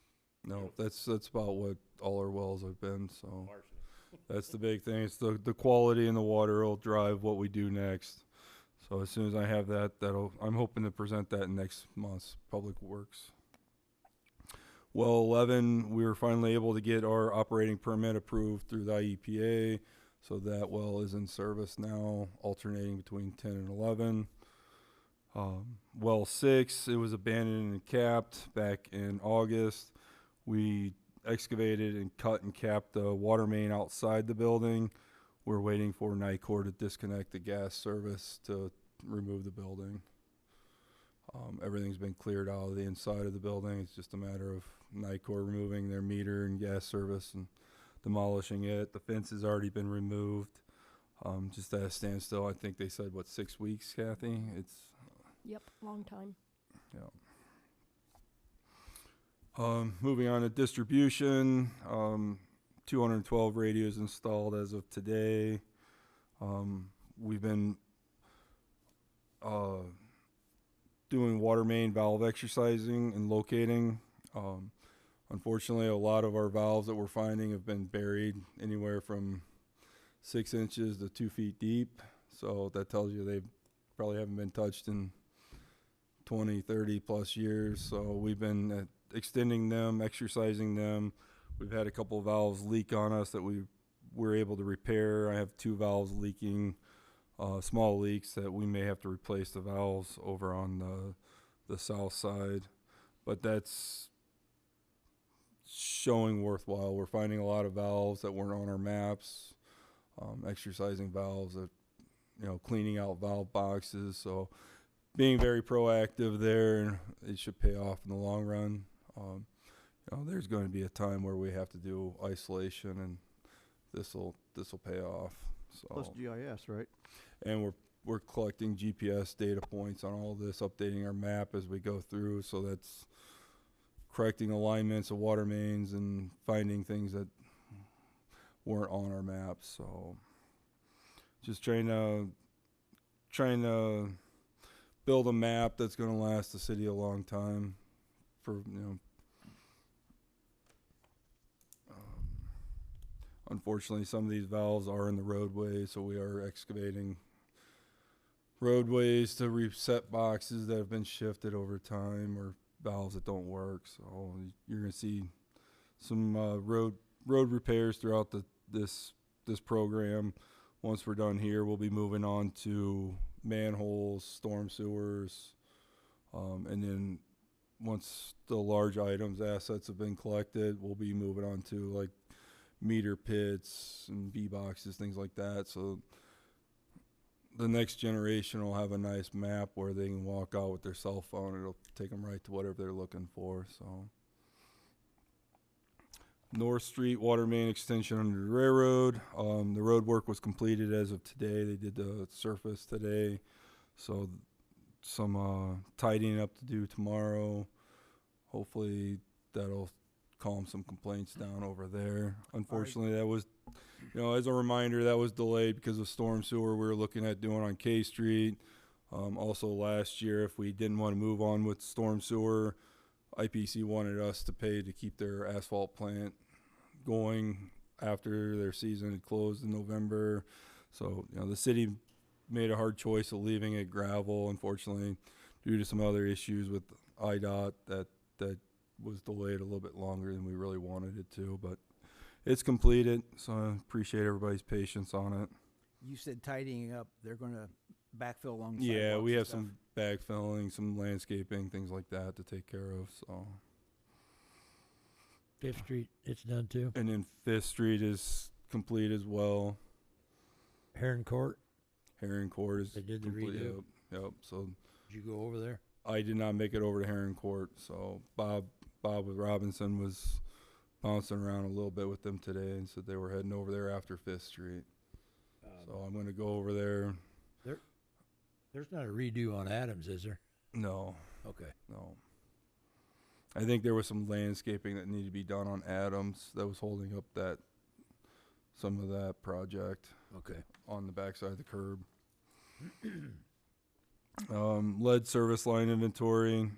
No, that's about what all our wells have been. So Arsenic. that's the big thing. It's the quality in the water will drive what we do next. So as soon as I have that, I'm hoping to present that in next month's Public Works. Well 11, we were finally able to get our operating permit approved through the IEPA, so that well is in service now, alternating between 10 and 11. Well 6, it was abandoned and capped back in August. We excavated and cut and capped the water main outside the building. We're waiting for NICOR to disconnect the gas service to remove the building. Everything's been cleared out of the inside of the building. It's just a matter of NICOR removing their meter and gas service and demolishing it. The fence has already been removed. Just at a standstill. I think they said, what, 6 weeks, Kathy? It's, Yep, long time. yeah. Moving on to distribution, 212 radios installed as of today. We've been doing water main valve exercising and locating. Unfortunately, a lot of our valves that we're finding have been buried anywhere from 6 inches to 2 feet deep. So that tells you they probably haven't been touched in 20, 30 plus years. So we've been extending them, exercising them. We've had a couple of valves leak on us that we were able to repair. I have 2 valves leaking, small leaks that we may have to replace the valves over on the south side. But that's showing worthwhile. We're finding a lot of valves that weren't on our maps, exercising valves, that, cleaning out valve boxes. So being very proactive there, it should pay off in the long run. There's going to be a time where we have to do isolation, and this'll pay off. So Plus GIS, right? and we're collecting GPS data points on all this, updating our map as we go through. So that's correcting alignments of water mains and finding things that weren't on our maps. So just trying to build a map that's going to last the city a long time. For unfortunately, some of these valves are in the roadway, so we are excavating roadways to reset boxes that have been shifted over time, or valves that don't work. So you're going to see some road repairs throughout this program. Once we're done here, we'll be moving on to manholes, storm sewers, and then once the large items, assets have been collected, we'll be moving on to like meter pits and B boxes, things like that. So the next generation will have a nice map where they can walk out with their cell phone. It'll take them right to whatever they're looking for. So North Street water main extension under the railroad. The road work was completed as of today. They did the surface today. So some tidying up to do tomorrow. Hopefully that'll calm some complaints down over there. Unfortunately, that was, as a reminder, that was delayed because of storm sewer we were looking at doing on K Street. Also last year, if we didn't want to move on with storm sewer, IPC wanted us to pay to keep their asphalt plant going after their season had closed in November. So, the city made a hard choice of leaving it gravel, unfortunately, due to some other issues with IDOT that was delayed a little bit longer than we really wanted it to, but it's completed, so I appreciate everybody's patience on it. You said tidying up, they're gonna backfill along the Yeah, sidewalks we and have stuff. some backfilling, some landscaping, things like that to take care of, so. Fifth Street, it's done too. And then Fifth Street is complete as well. Heron Court, Heron Court is they did the complete. redo. Yep, so Did you go over there? I did not make it over to Heron Court, so Bob with Robinson was bouncing around a little bit with them today and said they were heading over there after Fifth Street. So I'm gonna go over there. There's not a redo on Adams, is there? No, Okay. no. I think there was some landscaping that needed to be done on Adams that was holding up some of that project Okay. on the backside of the curb. Lead service line inventory.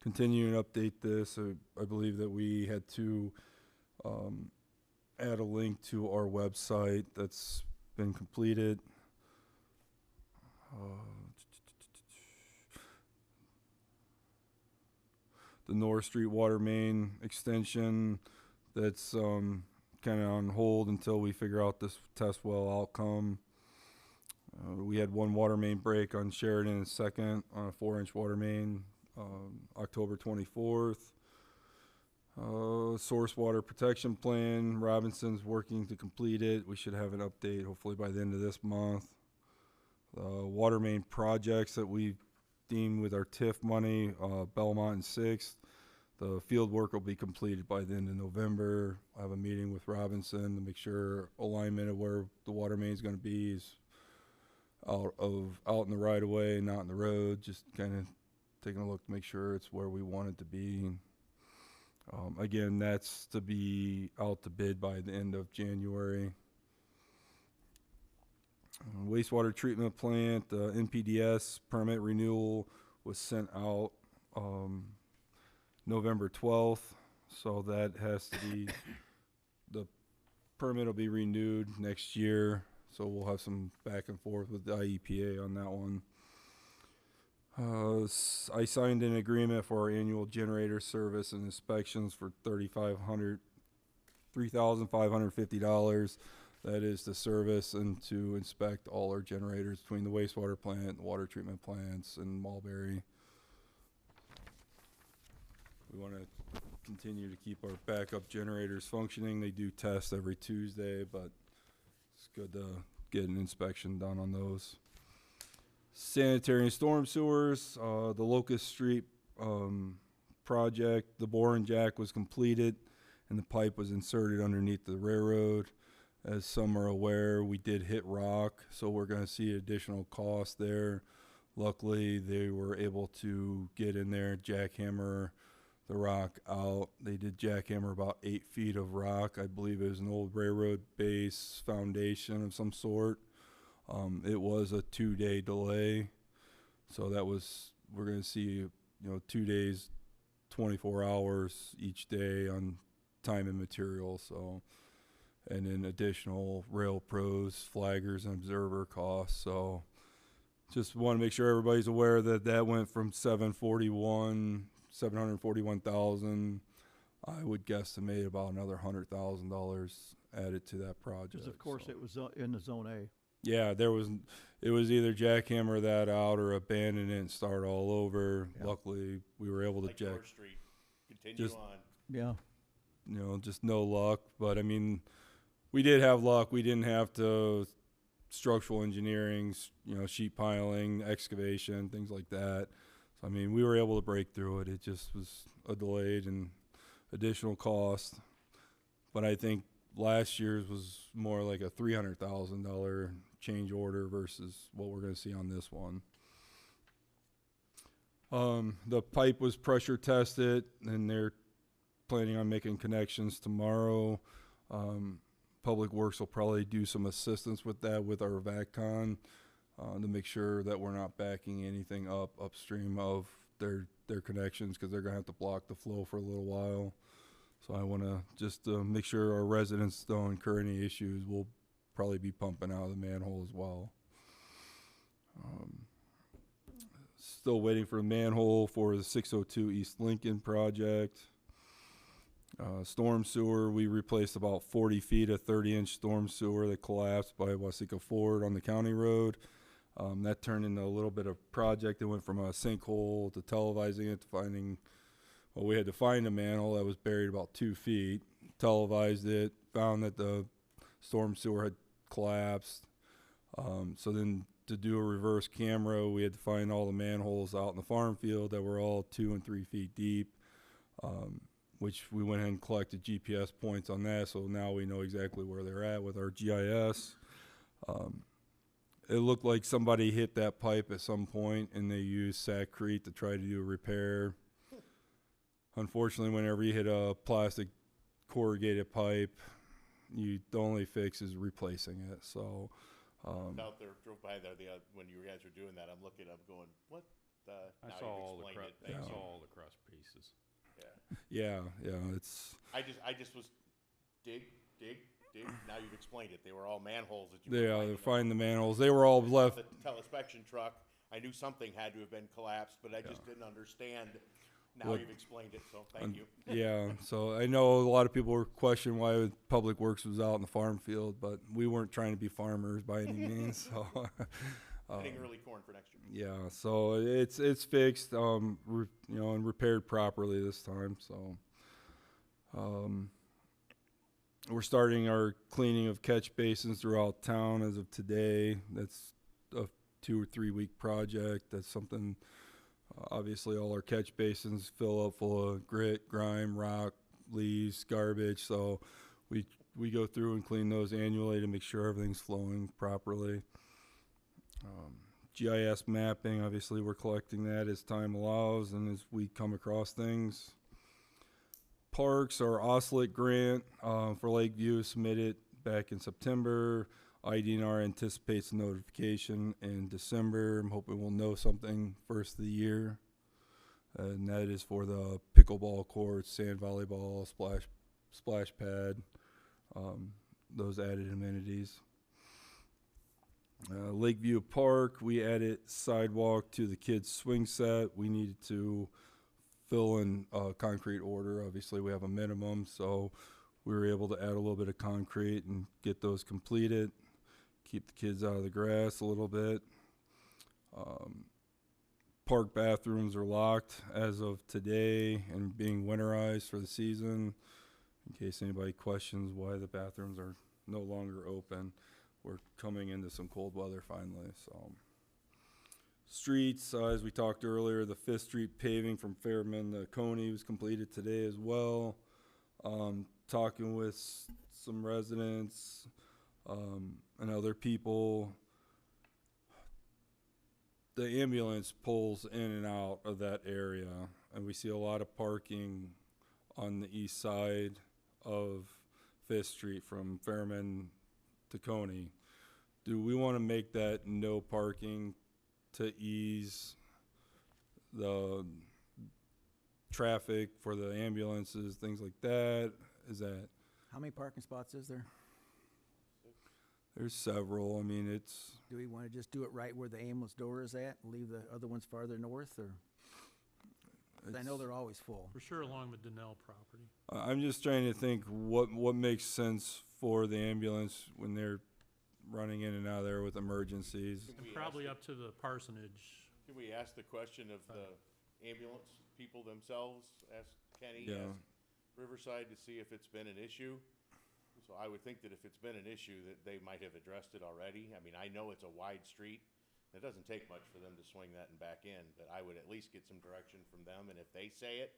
Continuing to update this. I believe that we had to add a link to our website that's been completed. the North Street water main extension that's kind of on hold until we figure out this test well outcome. We had one water main break on Sheridan and Second on a 4-inch water main, October 24th. Source water protection plan, Robinson's working to complete it. We should have an update hopefully by the end of this month. Water main projects that we deemed with our TIF money, Belmont and 6th. The field work will be completed by the end of November. I have a meeting with Robinson to make sure alignment of where the water main is going to be is out in the right of way, not in the road. Just kind of taking a look to make sure it's where we want it to be. Again, that's to be out to bid by the end of January. Wastewater treatment plant, NPDS permit renewal was sent out November 12th, so that has to be, the permit will be renewed next year, so we'll have some back and forth with the IEPA on that one. I signed an agreement for our annual generator service and inspections for $3,550. That is to service and to inspect all our generators between the wastewater plant, the water treatment plants, and Mulberry. We want to continue to keep our backup generators functioning. They do tests every Tuesday, but it's good to get an inspection done on those. Sanitary and storm sewers, the Locust Street project, the bore and jack was completed and the pipe was inserted underneath the railroad. As some are aware, we did hit rock, so we're going to see additional cost there. Luckily, they were able to get in there, jackhammer the rock out. They did jackhammer about 8 feet of rock. I believe it was an old railroad base foundation of some sort. It was a 2-day delay, so that was, we're going to see, 2 days, 24 hours each day on time and material. So, and then additional rail pros, flaggers, and observer costs. So, just want to make sure everybody's aware that that went from 741,000. I would guesstimate about another $100,000 added to that project. Because of course so. it was in the Zone A. Yeah, it was either jackhammer that out or abandon it and start all over. Yeah. Luckily, we were able to jack. George Street, continue Just- on. Yeah. Just no luck. But I mean, we did have luck. We didn't have to structural engineering, sheet piling, excavation, things like that. So I mean, we were able to break through it. It just was a delayed and additional cost. But I think last year's was more like a $300,000 change order versus what we're going to see on this one. The pipe was pressure tested, and they're planning on making connections tomorrow. Public Works will probably do some assistance with that with our VACCON to make sure that we're not backing anything up upstream of their connections, because they're going to have to block the flow for a little while. So I want to just make sure our residents don't incur any issues. We'll probably be pumping out of the manhole as well. Still waiting for a manhole for the 602 East Lincoln project. Storm sewer, we replaced about 40 feet of 30-inch storm sewer that collapsed by Waseca Ford on the county road. That turned into a little bit of project. It went from a sinkhole to televising it to finding, well, we had to find a manhole that was buried about 2 feet, televised it, found that the storm sewer had collapsed. So then to do a reverse camera, we had to find all the manholes out in the farm field that were all 2 and 3 feet deep, which we went ahead and collected GPS points on that. So now we know exactly where they're at with our GIS. It looked like somebody hit that pipe at some point and they used Sackcrete to try to do a repair. Unfortunately, whenever you hit a plastic corrugated pipe, the only fix is replacing it. So, Out there, drove by there when you guys were doing that. I'm looking up, going, "What the?" I Now saw you've all the explained crust. it. I Thank saw you. all the crust pieces. Yeah. yeah, it's, I just was dig. Now you've explained it. They were all manholes that you. they were are, finding they're finding the manholes. They were all left. The telespection truck. I knew something had to have been collapsed, but I just didn't understand Now what- you've explained it, so thank you. Yeah, so I know a lot of people were questioning why Public Works was out in the farm field, but we weren't trying to be farmers by any means, so. Getting early corn for next year. Yeah, so it's fixed, and repaired properly this time, so. We're starting our cleaning of catch basins throughout town as of today. That's a 2 or 3 week project. That's something, obviously all our catch basins fill up full of grit, grime, rock, leaves, garbage, so we go through and clean those annually to make sure everything's flowing properly. GIS mapping, obviously we're collecting that as time allows and as we come across things. Parks, our Oslet grant for Lakeview submitted back in September. IDNR anticipates a notification in December. I'm hoping we'll know something first of the year. And that is for the pickleball courts, sand volleyball, splash pad, those added amenities. Lakeview Park, we added sidewalk to the kids' swing set. We needed to fill in concrete order. Obviously, we have a minimum, so we were able to add a little bit of concrete and get those completed. Keep the kids out of the grass a little bit. Park bathrooms are locked as of today and being winterized for the season. In case anybody questions why the bathrooms are no longer open, we're coming into some cold weather finally. So, streets, as we talked earlier, the 5th Street paving from Fairman to Coney was completed today as well. Talking with some residents and other people, the ambulance pulls in and out of that area, and we see a lot of parking on the east side of 5th Street from Fairman to Coney. Do we want to make that no parking to ease the traffic for the ambulances, things like that? Is that, How many parking spots is there? there's several. I mean, it's, Do we want to just do it right where the ambulance door is at and leave the other ones farther north, or? 'Cause I know they're always full. For sure along the Donnell property. I'm just trying to think what makes sense for the ambulance when they're running in and out of there with emergencies. And probably up to the parsonage. Can we ask the question of the ambulance people themselves? Ask Kenny, Yeah. ask Riverside to see if it's been an issue. So I would think that if it's been an issue, that they might have addressed it already. I mean, I know it's a wide street. It doesn't take much for them to swing that and back in, but I would at least get some direction from them, and if they say it,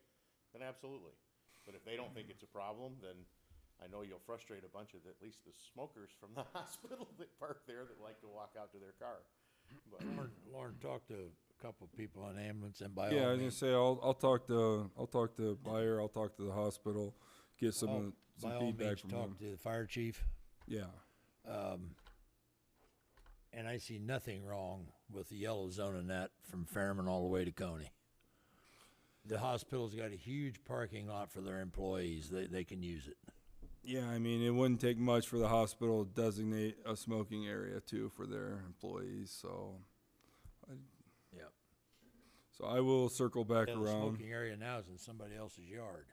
then absolutely. But if they don't think it's a problem, then I know you'll frustrate a bunch of, at least the smokers from the hospital that park there that like to walk out to their car. But Lauren talked to a couple of people on ambulance, and by Yeah, I all was gonna means, say I'll talk to Buyer, I'll talk to the hospital, get some by all feedback means, from talk them. to the fire chief. Yeah. And I see nothing wrong with the yellow zone in that from Fairman all the way to Coney. The hospital's got a huge parking lot for their employees. They can use it. Yeah, I mean, it wouldn't take much for the hospital to designate a smoking area too for their employees, so. Yeah. So I will circle back The around. smoking area now is in somebody else's yard.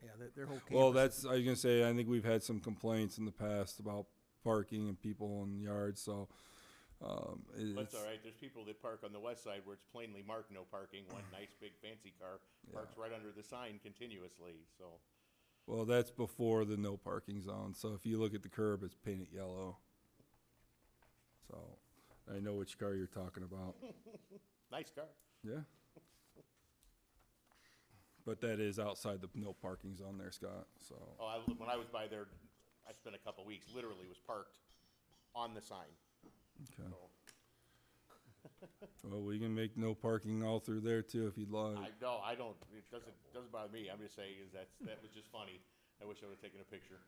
Yeah, their whole campus. Well, that's, I was gonna say, I think we've had some complaints in the past about parking and people in yards, so, that's all right. There's people that park on the west side where it's plainly marked no parking. One nice big fancy car parks right under the sign continuously, so. well, that's before the no parking zone, so if you look at the curb, it's painted yellow. So, I know which car you're talking about. Nice car. Yeah. But that is outside the no parking zone there, Scott, so. Oh, when I was by there, I spent a couple weeks, literally was parked on the sign. Okay. So, Well, we can make no parking all through there too if you'd like. I don't, it doesn't bother me. I'm just saying is that was just funny. I wish I would've taken a picture.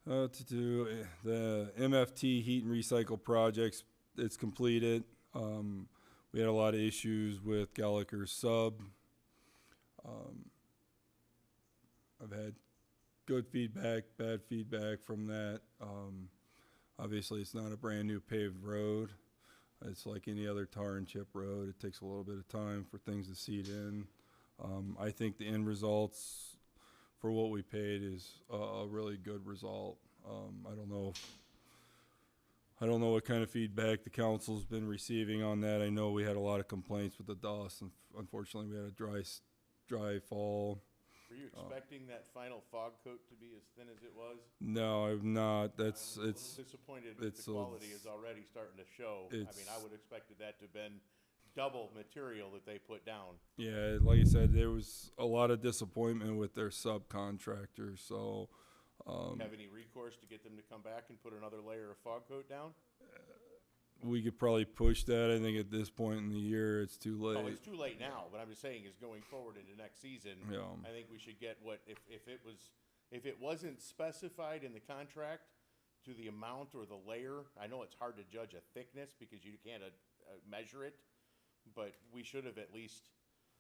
To do the MFT heat and recycle projects, it's completed. We had a lot of issues with Gallagher's sub. I've had good feedback, bad feedback from that. Obviously, it's not a brand new paved road. It's like any other tar and chip road. It takes a little bit of time for things to seed in. I think the end results for what we paid is a really good result. I don't know what kind of feedback the council's been receiving on that. I know we had a lot of complaints with the dust, and unfortunately we had a dry fall. Were you expecting that final fog coat to be as thin as it was? No, I'm not. I'm a little disappointed that the quality is already starting to show. I mean, I would have expected that to have been double material that they put down. Yeah, like I said, there was a lot of disappointment with their subcontractors, so. Have any recourse to get them to come back and put another layer of fog coat down? We could probably push that. I think at this point in the year, it's too late. Oh, it's too late now, but I'm just saying is going forward into next season, Yeah. I think we should get what, if it wasn't specified in the contract to the amount or the layer, I know it's hard to judge a thickness because you can't measure it, but we should have at least,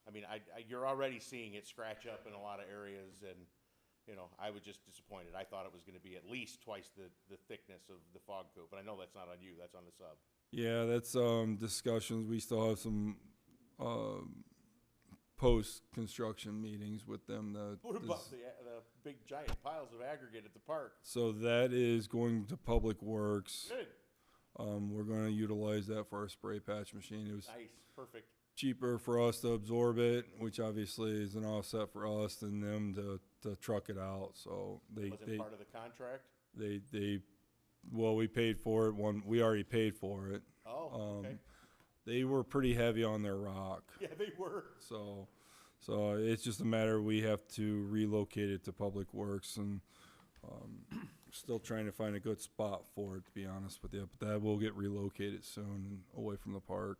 I mean, you're already seeing it scratch up in a lot of areas, and, you know, I was just disappointed. I thought it was gonna be at least twice the thickness of the fog coat, but I know that's not on you, that's on the sub. Yeah, that's discussions. We still have some post-construction meetings with them. What about the big giant piles of aggregate at the park? So that is going to Public Works. Good, We're going to utilize that for our spray patch machine. It was nice, perfect. cheaper for us to absorb it, which obviously is an offset for us than them to truck it out. So Was it part of the contract? well, we paid for it. We already paid for it. Oh, okay. They were pretty heavy on their rock. Yeah, they were. So it's just a matter, we have to relocate it to Public Works, and still trying to find a good spot for it, to be honest with you. But that will get relocated soon away from the park.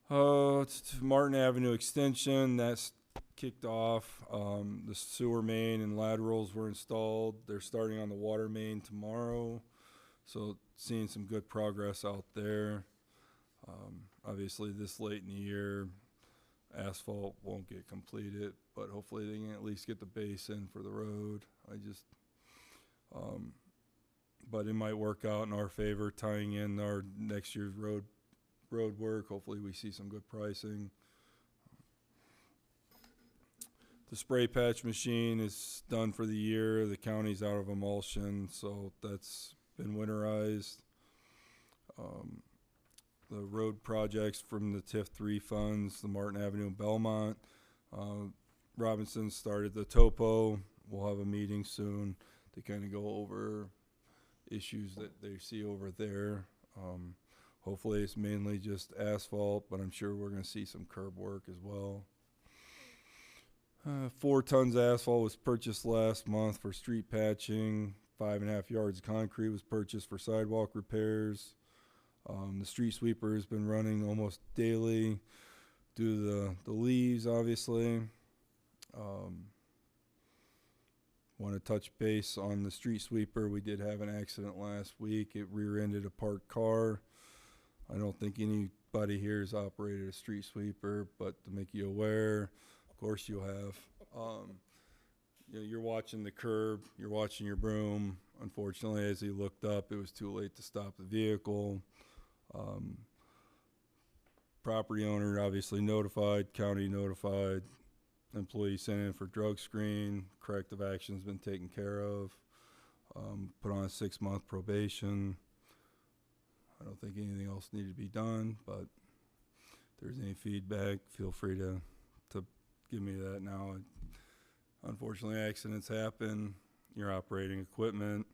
Martin Avenue Extension, that's kicked off. The sewer main and laterals were installed. They're starting on the water main tomorrow. So seeing some good progress out there. Obviously this late in the year, asphalt won't get completed, but hopefully they can at least get the base in for the road. But it might work out in our favor, tying in our next year's road work. Hopefully we see some good pricing. The spray patch machine is done for the year. The county's out of emulsion, so that's been winterized. The road projects from the TIF 3 funds, the Martin Avenue and Belmont. Robinson started the topo. We'll have a meeting soon to kind of go over issues that they see over there. Hopefully it's mainly just asphalt, but I'm sure we're going to see some curb work as well. 4 tons of asphalt was purchased last month for street patching. 5.5 yards of concrete was purchased for sidewalk repairs. The street sweeper has been running almost daily due to the leaves, obviously. Want to touch base on the street sweeper. We did have an accident last week. It rear-ended a parked car. I don't think anybody here has operated a street sweeper, but to make you aware, of course you'll have. You're watching the curb, you're watching your broom. Unfortunately, as he looked up, it was too late to stop the vehicle. Property owner obviously notified, county notified, employee sent in for drug screen, corrective action's been taken care of, put on a 6-month probation. I don't think anything else needed to be done, but if there's any feedback, feel free to give me that now. Unfortunately, accidents happen. You're operating equipment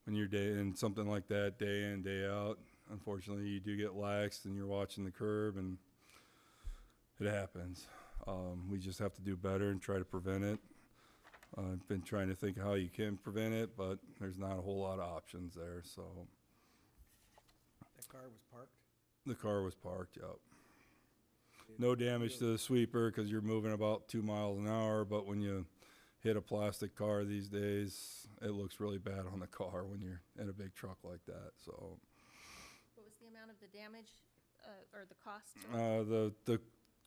when you're in something like that day in, day out. Unfortunately, you do get laxed and you're watching the curb, and it happens. We just have to do better and try to prevent it. I've been trying to think how you can prevent it, but there's not a whole lot of options there, so. That car was parked? The car was parked, yep. No damage to the sweeper because you're moving about 2 miles an hour, but when you hit a plastic car these days, it looks really bad on the car when you're in a big truck like that, so. What was the amount of the damage, or the cost? The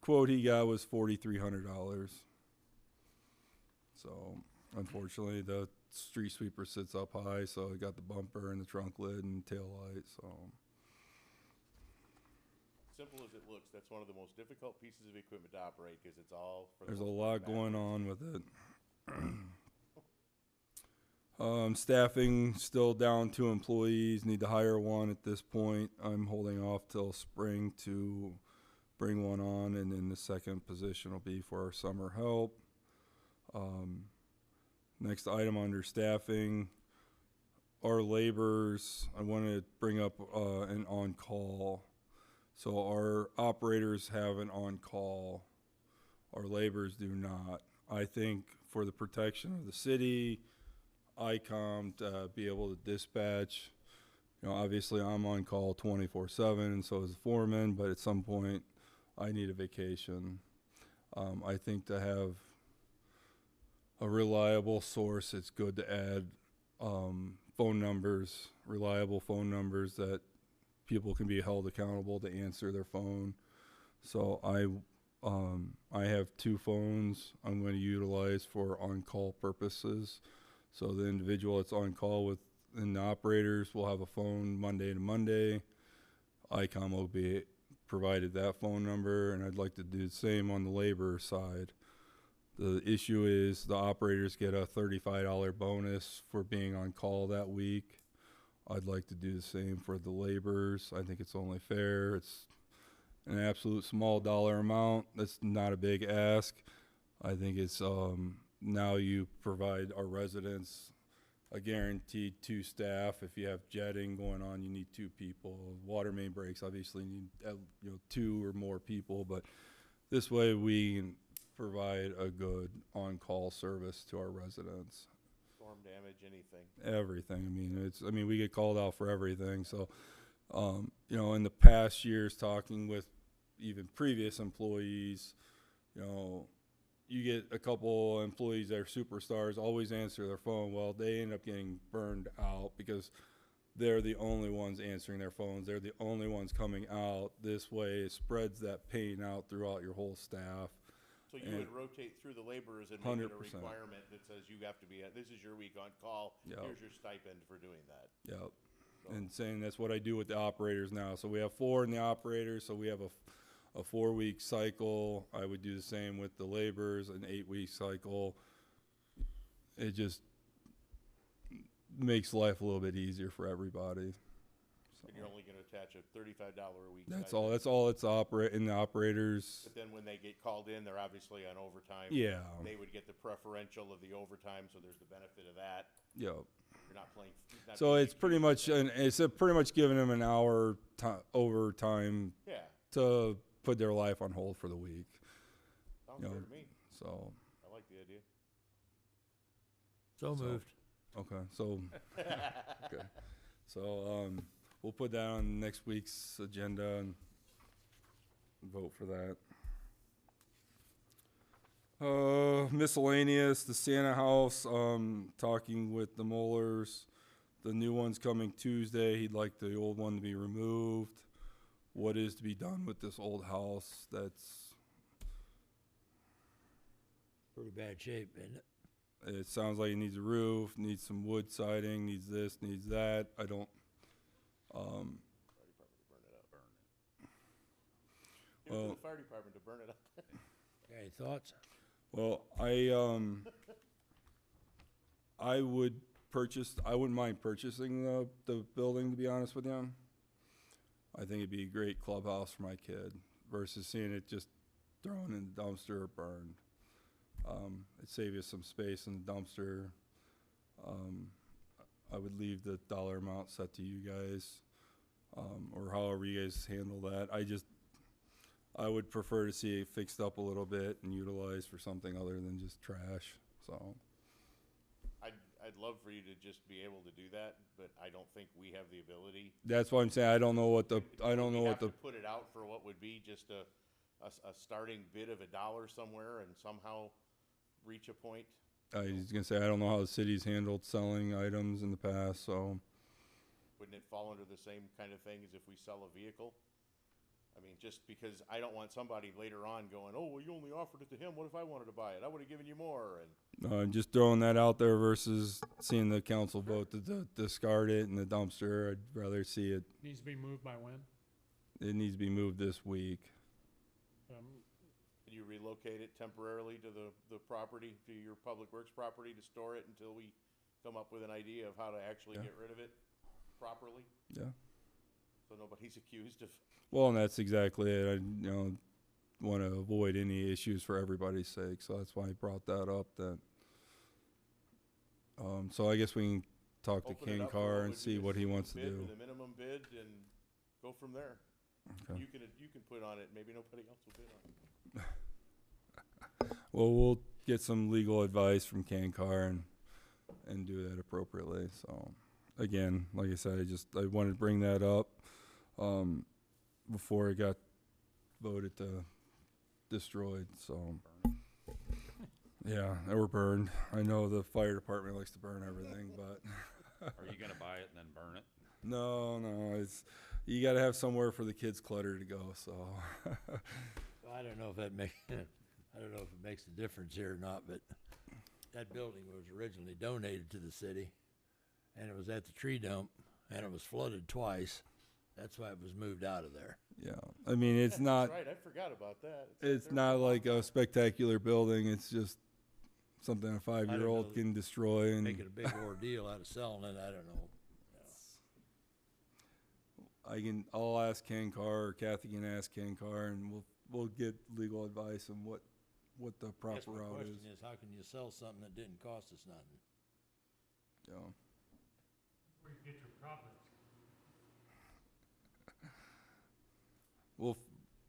quote he got was $4,300. So unfortunately, the street sweeper sits up high, so it got the bumper and the trunk lid and tail light, so. simple as it looks. That's one of the most difficult pieces of equipment to operate because it's all. For the There's a most lot part going backwards. on with it. Staffing still down 2 employees. Need to hire one at this point. I'm holding off till spring to bring one on, and then the second position will be for our summer help. Next item under staffing, our laborers. I want to bring up an on-call. So our operators have an on-call. Our laborers do not. I think for the protection of the city, ICOM to be able to dispatch, obviously I'm on call 24/7 and so is the foreman, but at some point I need a vacation. I think to have a reliable source, it's good to add phone numbers, reliable phone numbers that people can be held accountable to answer their phone. So I have 2 phones I'm going to utilize for on-call purposes. So the individual that's on call with and the operators will have a phone Monday to Monday. ICOM will be provided that phone number, and I'd like to do the same on the labor side. The issue is the operators get a $35 bonus for being on call that week. I'd like to do the same for the laborers. I think it's only fair. It's an absolute small dollar amount. That's not a big ask. I think it's now you provide our residents a guaranteed 2 staff. If you have jetting going on, you need 2 people. Water main breaks, obviously you need 2 or more people, but this way we can provide a good on-call service to our residents. Storm damage, anything. Everything. I mean, we get called out for everything. So, in the past years, talking with even previous employees, you get a couple employees that are superstars, always answer their phone. Well, they end up getting burned out because they're the only ones answering their phones. They're the only ones coming out. This way, it spreads that pain out throughout your whole staff. So you would rotate through the laborers and make it a requirement that says you have to be, this is your week on call, Yep. here's your stipend for doing that. Yep. So- And saying that's what I do with the operators now. So we have 4 in the operators, so we have a 4-week cycle. I would do the same with the laborers, an 8-week cycle. It just makes life a little bit easier for everybody. So And you're only gonna attach a $35 a week that's stipend. all. That's all it's in the operators. But then when they get called in, they're obviously on overtime. Yeah. They would get the preferential of the overtime, so there's the benefit of that. Yep. You're not playing. Not So being it's pretty much pretty much giving them an hour overtime Yeah, to put their life on hold for the week. sounds You know, fair to me. So I like the idea. So moved. okay. So okay. So we'll put that on next week's agenda and vote for that. Miscellaneous, the Santa house, talking with the Mollers. The new one's coming Tuesday. He'd like the old one to be removed. What is to be done with this old house that's, Pretty bad shape, isn't it? it sounds like it needs a roof, needs some wood siding, needs this, needs that. I don't, Fire department to burn it up. Give it to Well- the fire department to burn it up. Got any thoughts? well, I wouldn't mind purchasing the building, to be honest with you. I think it'd be a great clubhouse for my kid versus seeing it just thrown in the dumpster or burned. It'd save you some space in the dumpster. I would leave the dollar amount set to you guys, or however you guys handle that. I would prefer to see it fixed up a little bit and utilized for something other than just trash, so. I'd love for you to just be able to do that, but I don't think we have the ability. That's why I'm saying I don't know what the, We have to put it out for what would be just a starting bid of $1 somewhere and somehow reach a point. I was gonna say, I don't know how the city's handled selling items in the past, so. Wouldn't it fall under the same kind of thing as if we sell a vehicle? I mean, just because I don't want somebody later on going, oh, well, you only offered it to him, what if I wanted to buy it? I would've given you more, and Just throwing that out there versus seeing the council vote to discard it in the dumpster. I'd rather see it, Needs to be moved by when? it needs to be moved this week. Can you relocate it temporarily to the property, to your public works property to store it until we come up with an idea of how to actually Yeah. get rid of it properly? Yeah. So nobody's accused of, Well, and that's exactly it. I, want to avoid any issues for everybody's sake, so that's why I brought that up. That. So I guess we can talk to open it King up for Carr what and would see be a what he ceiling wants to bid do. with a minimum bid and go from there. Okay. You can put on it, maybe nobody else will bid on it. Well, we'll get some legal advice from King Carr and do that appropriately. So, again, like I said, I wanted to bring that up before it got voted to destroyed. So, yeah, they were burned. I know the fire department likes to burn everything, but Are you gonna buy it and then burn it? no, it's you got to have somewhere for the kids' clutter to go. So, I don't know if that make, I don't know if it makes a difference here or not, but that building was originally donated to the city, and it was at the tree dump, and it was flooded twice. That's why it was moved out of there. yeah, I mean, it's not. Right, I forgot about that. It's there not for a like a spectacular building. It's just something a know. 5-year-old can destroy. And Making a big ordeal out of selling it, I don't know. I'll ask Ken Carr, or Kathy can ask Ken Carr, and we'll get legal advice on what the I guess proper my route question is. is, how can you sell something that didn't cost us nothing? Yeah. Where you get your profits.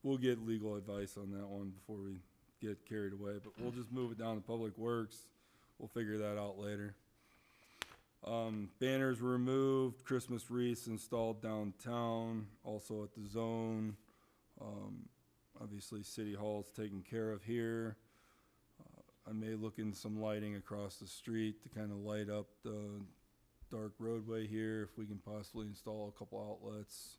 We'll get legal advice on that one before we get carried away, but we'll just move it down to Public Works. We'll figure that out later. Banners removed, Christmas wreaths installed downtown, also at the zone. Obviously, City Hall's taken care of here. I may look into some lighting across the street to kind of light up the dark roadway here, if we can possibly install a couple outlets.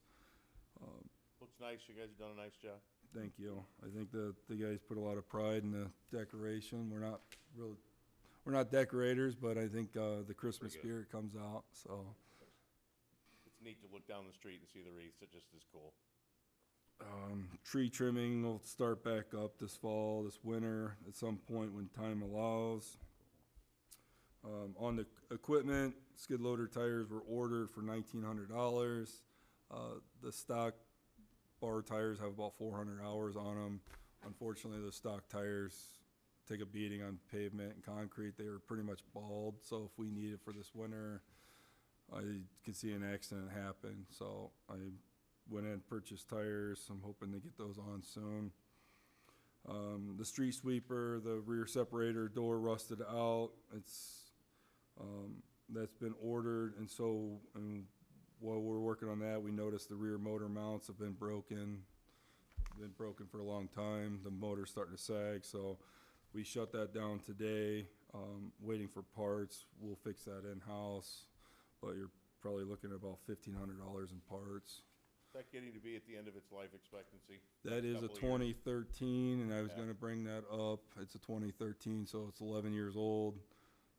Looks nice, you guys have done a nice job. Thank you. I think the guys put a lot of pride in the decoration. We're not decorators, but I think the Christmas Pretty good. spirit comes out. So It's neat to look down the street and see the wreaths, it just is cool. tree trimming will start back up this fall, this winter, at some point when time allows. On the equipment, skid loader tires were ordered for $1,900. The stock bar tires have about 400 hours on them. Unfortunately, the stock tires take a beating on pavement and concrete. They were pretty much bald, so if we need it for this winter, I could see an accident happen. So I went in and purchased tires. I'm hoping to get those on soon. The street sweeper, the rear separator door rusted out. That's been ordered, and so while we're working on that, we noticed the rear motor mounts have been broken. Been broken for a long time. The motor's starting to sag, so we shut that down today. Waiting for parts. We'll fix that in-house, but you're probably looking at about $1,500 in parts. Is that getting to be at the end of its life expectancy? That is a Couple of years. 2013, and I was Yeah. gonna bring that up. It's a 2013, so it's 11 years old.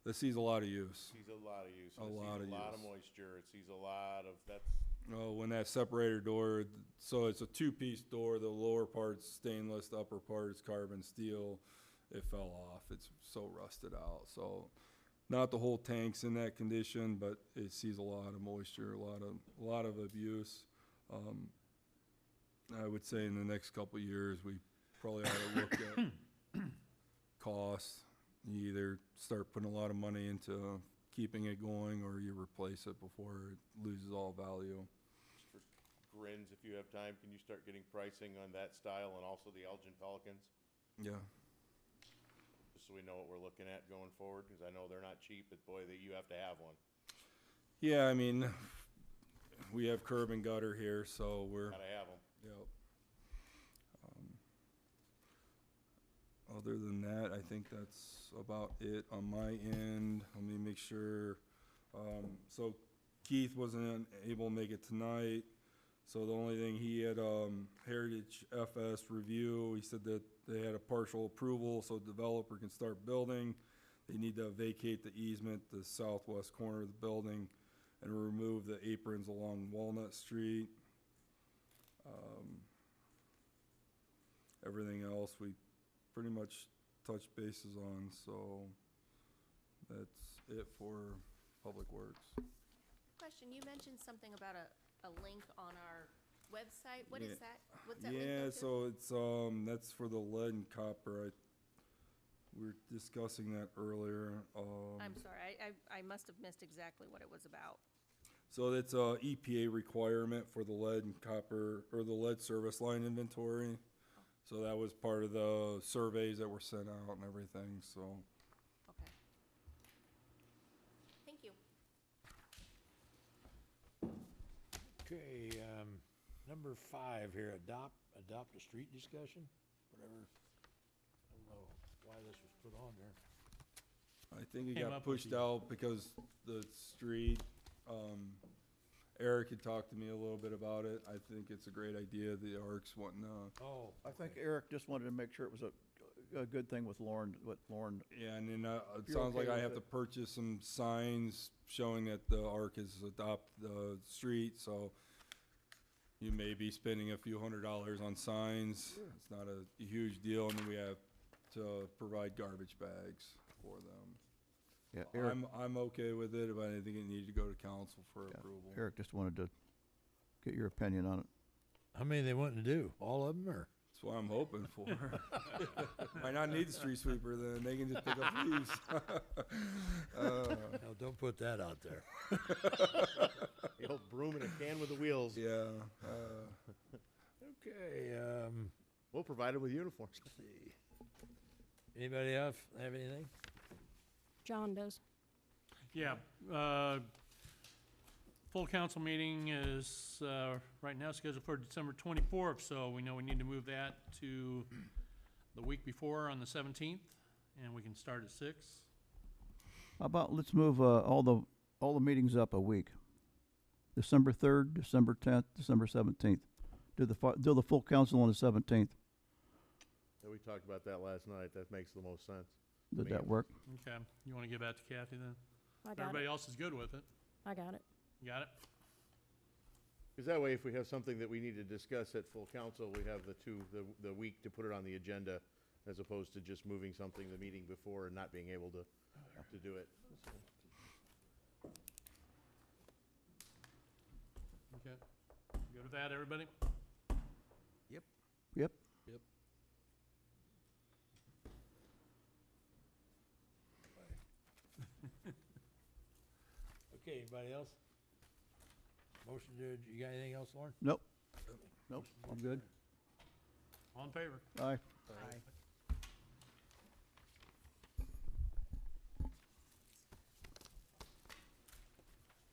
This sees a lot of use. Sees a lot of use. A It sees lot of a lot of use. moisture, it sees a lot of, that's, When that separator door, so it's a two-piece door, the lower part's stainless, the upper part is carbon steel. It fell off, it's so rusted out, so not the whole tank's in that condition, but it sees a lot of moisture, a lot of abuse. I would say in the next couple of years, we probably ought to look at costs. You either start putting a lot of money into keeping it going, or you replace it before it loses all value. for grins, if you have time, can you start getting pricing on that style and also the Elgin Pelicans? Yeah. Just so we know what we're looking at going forward, because I know they're not cheap, but boy, that you have to have one. Yeah, I mean, we have curb and gutter here, so we're, Gotta have them. yep. Other than that, I think that's about it on my end. Let me make sure. So Keith wasn't able to make it tonight. So the only thing, he had Heritage FS review. He said that they had a partial approval, so developer can start building. They need to vacate the easement, the southwest corner of the building, and remove the aprons along Walnut Street. Everything else we pretty much touched bases on, so that's it for Public Works. Question, you mentioned something about a link on our website. What is Yeah. that? What's that link Yeah, go to? so it's, that's for the lead and copper. We were discussing that earlier. I'm sorry, I must have missed exactly what it was about. So that's a EPA requirement for the lead and copper, or the lead service line inventory. So that was part of the surveys that were sent out and everything, so. Okay. Thank you. Okay, number 5 here, adopt a street discussion, whatever. I don't know why this was put on there. I think it Came got up with pushed the- out because the street, Eric had talked to me a little bit about it. I think it's a great idea, the ARC's wanting to. Oh. I think Eric just wanted to make sure it was a good thing with Lauren, Yeah, and then, it You're sounds like okay I with have it. to purchase some signs showing that the ARC has adopted the street, so you may be spending a few $100s on signs. It's not a huge deal, and then we have to provide garbage bags for them. yeah, Eric, I'm okay with it, but I think it needed to go to council for Yeah, approval. Eric just wanted to get your opinion on it. How many they wanting to do? All of them, or? That's what I'm hoping for. Might not need the street sweeper then, they can just pick up leaves. No, don't put that out there. The old broom in a can with the wheels. Yeah, Okay, We'll provide it with uniforms. let's see. Anybody else have anything? John does. Yeah, full council meeting is, right now scheduled for December 24th, so we know we need to move that to the week before on the 17th, and we can start at 6. How about, let's move, all the meetings up a week. December 3rd, December 10th, December 17th. Do the full council on the 17th. Yeah, we talked about that last night. That makes the most sense. Did Me. that work? Okay, you wanna give that to Kathy then? I got Everybody it. else is good with it. I got it. You got it? Because that way, if we have something that we need to discuss at full council, we have the week to put it on the agenda, as opposed to just moving something the meeting before and not being able to do it. Okay. Good with that, everybody? Yep. Yep. Okay, anybody else? Motion to, you got anything else, Lauren? Nope. Nope, I'm good. All in favor? Aye. Aye.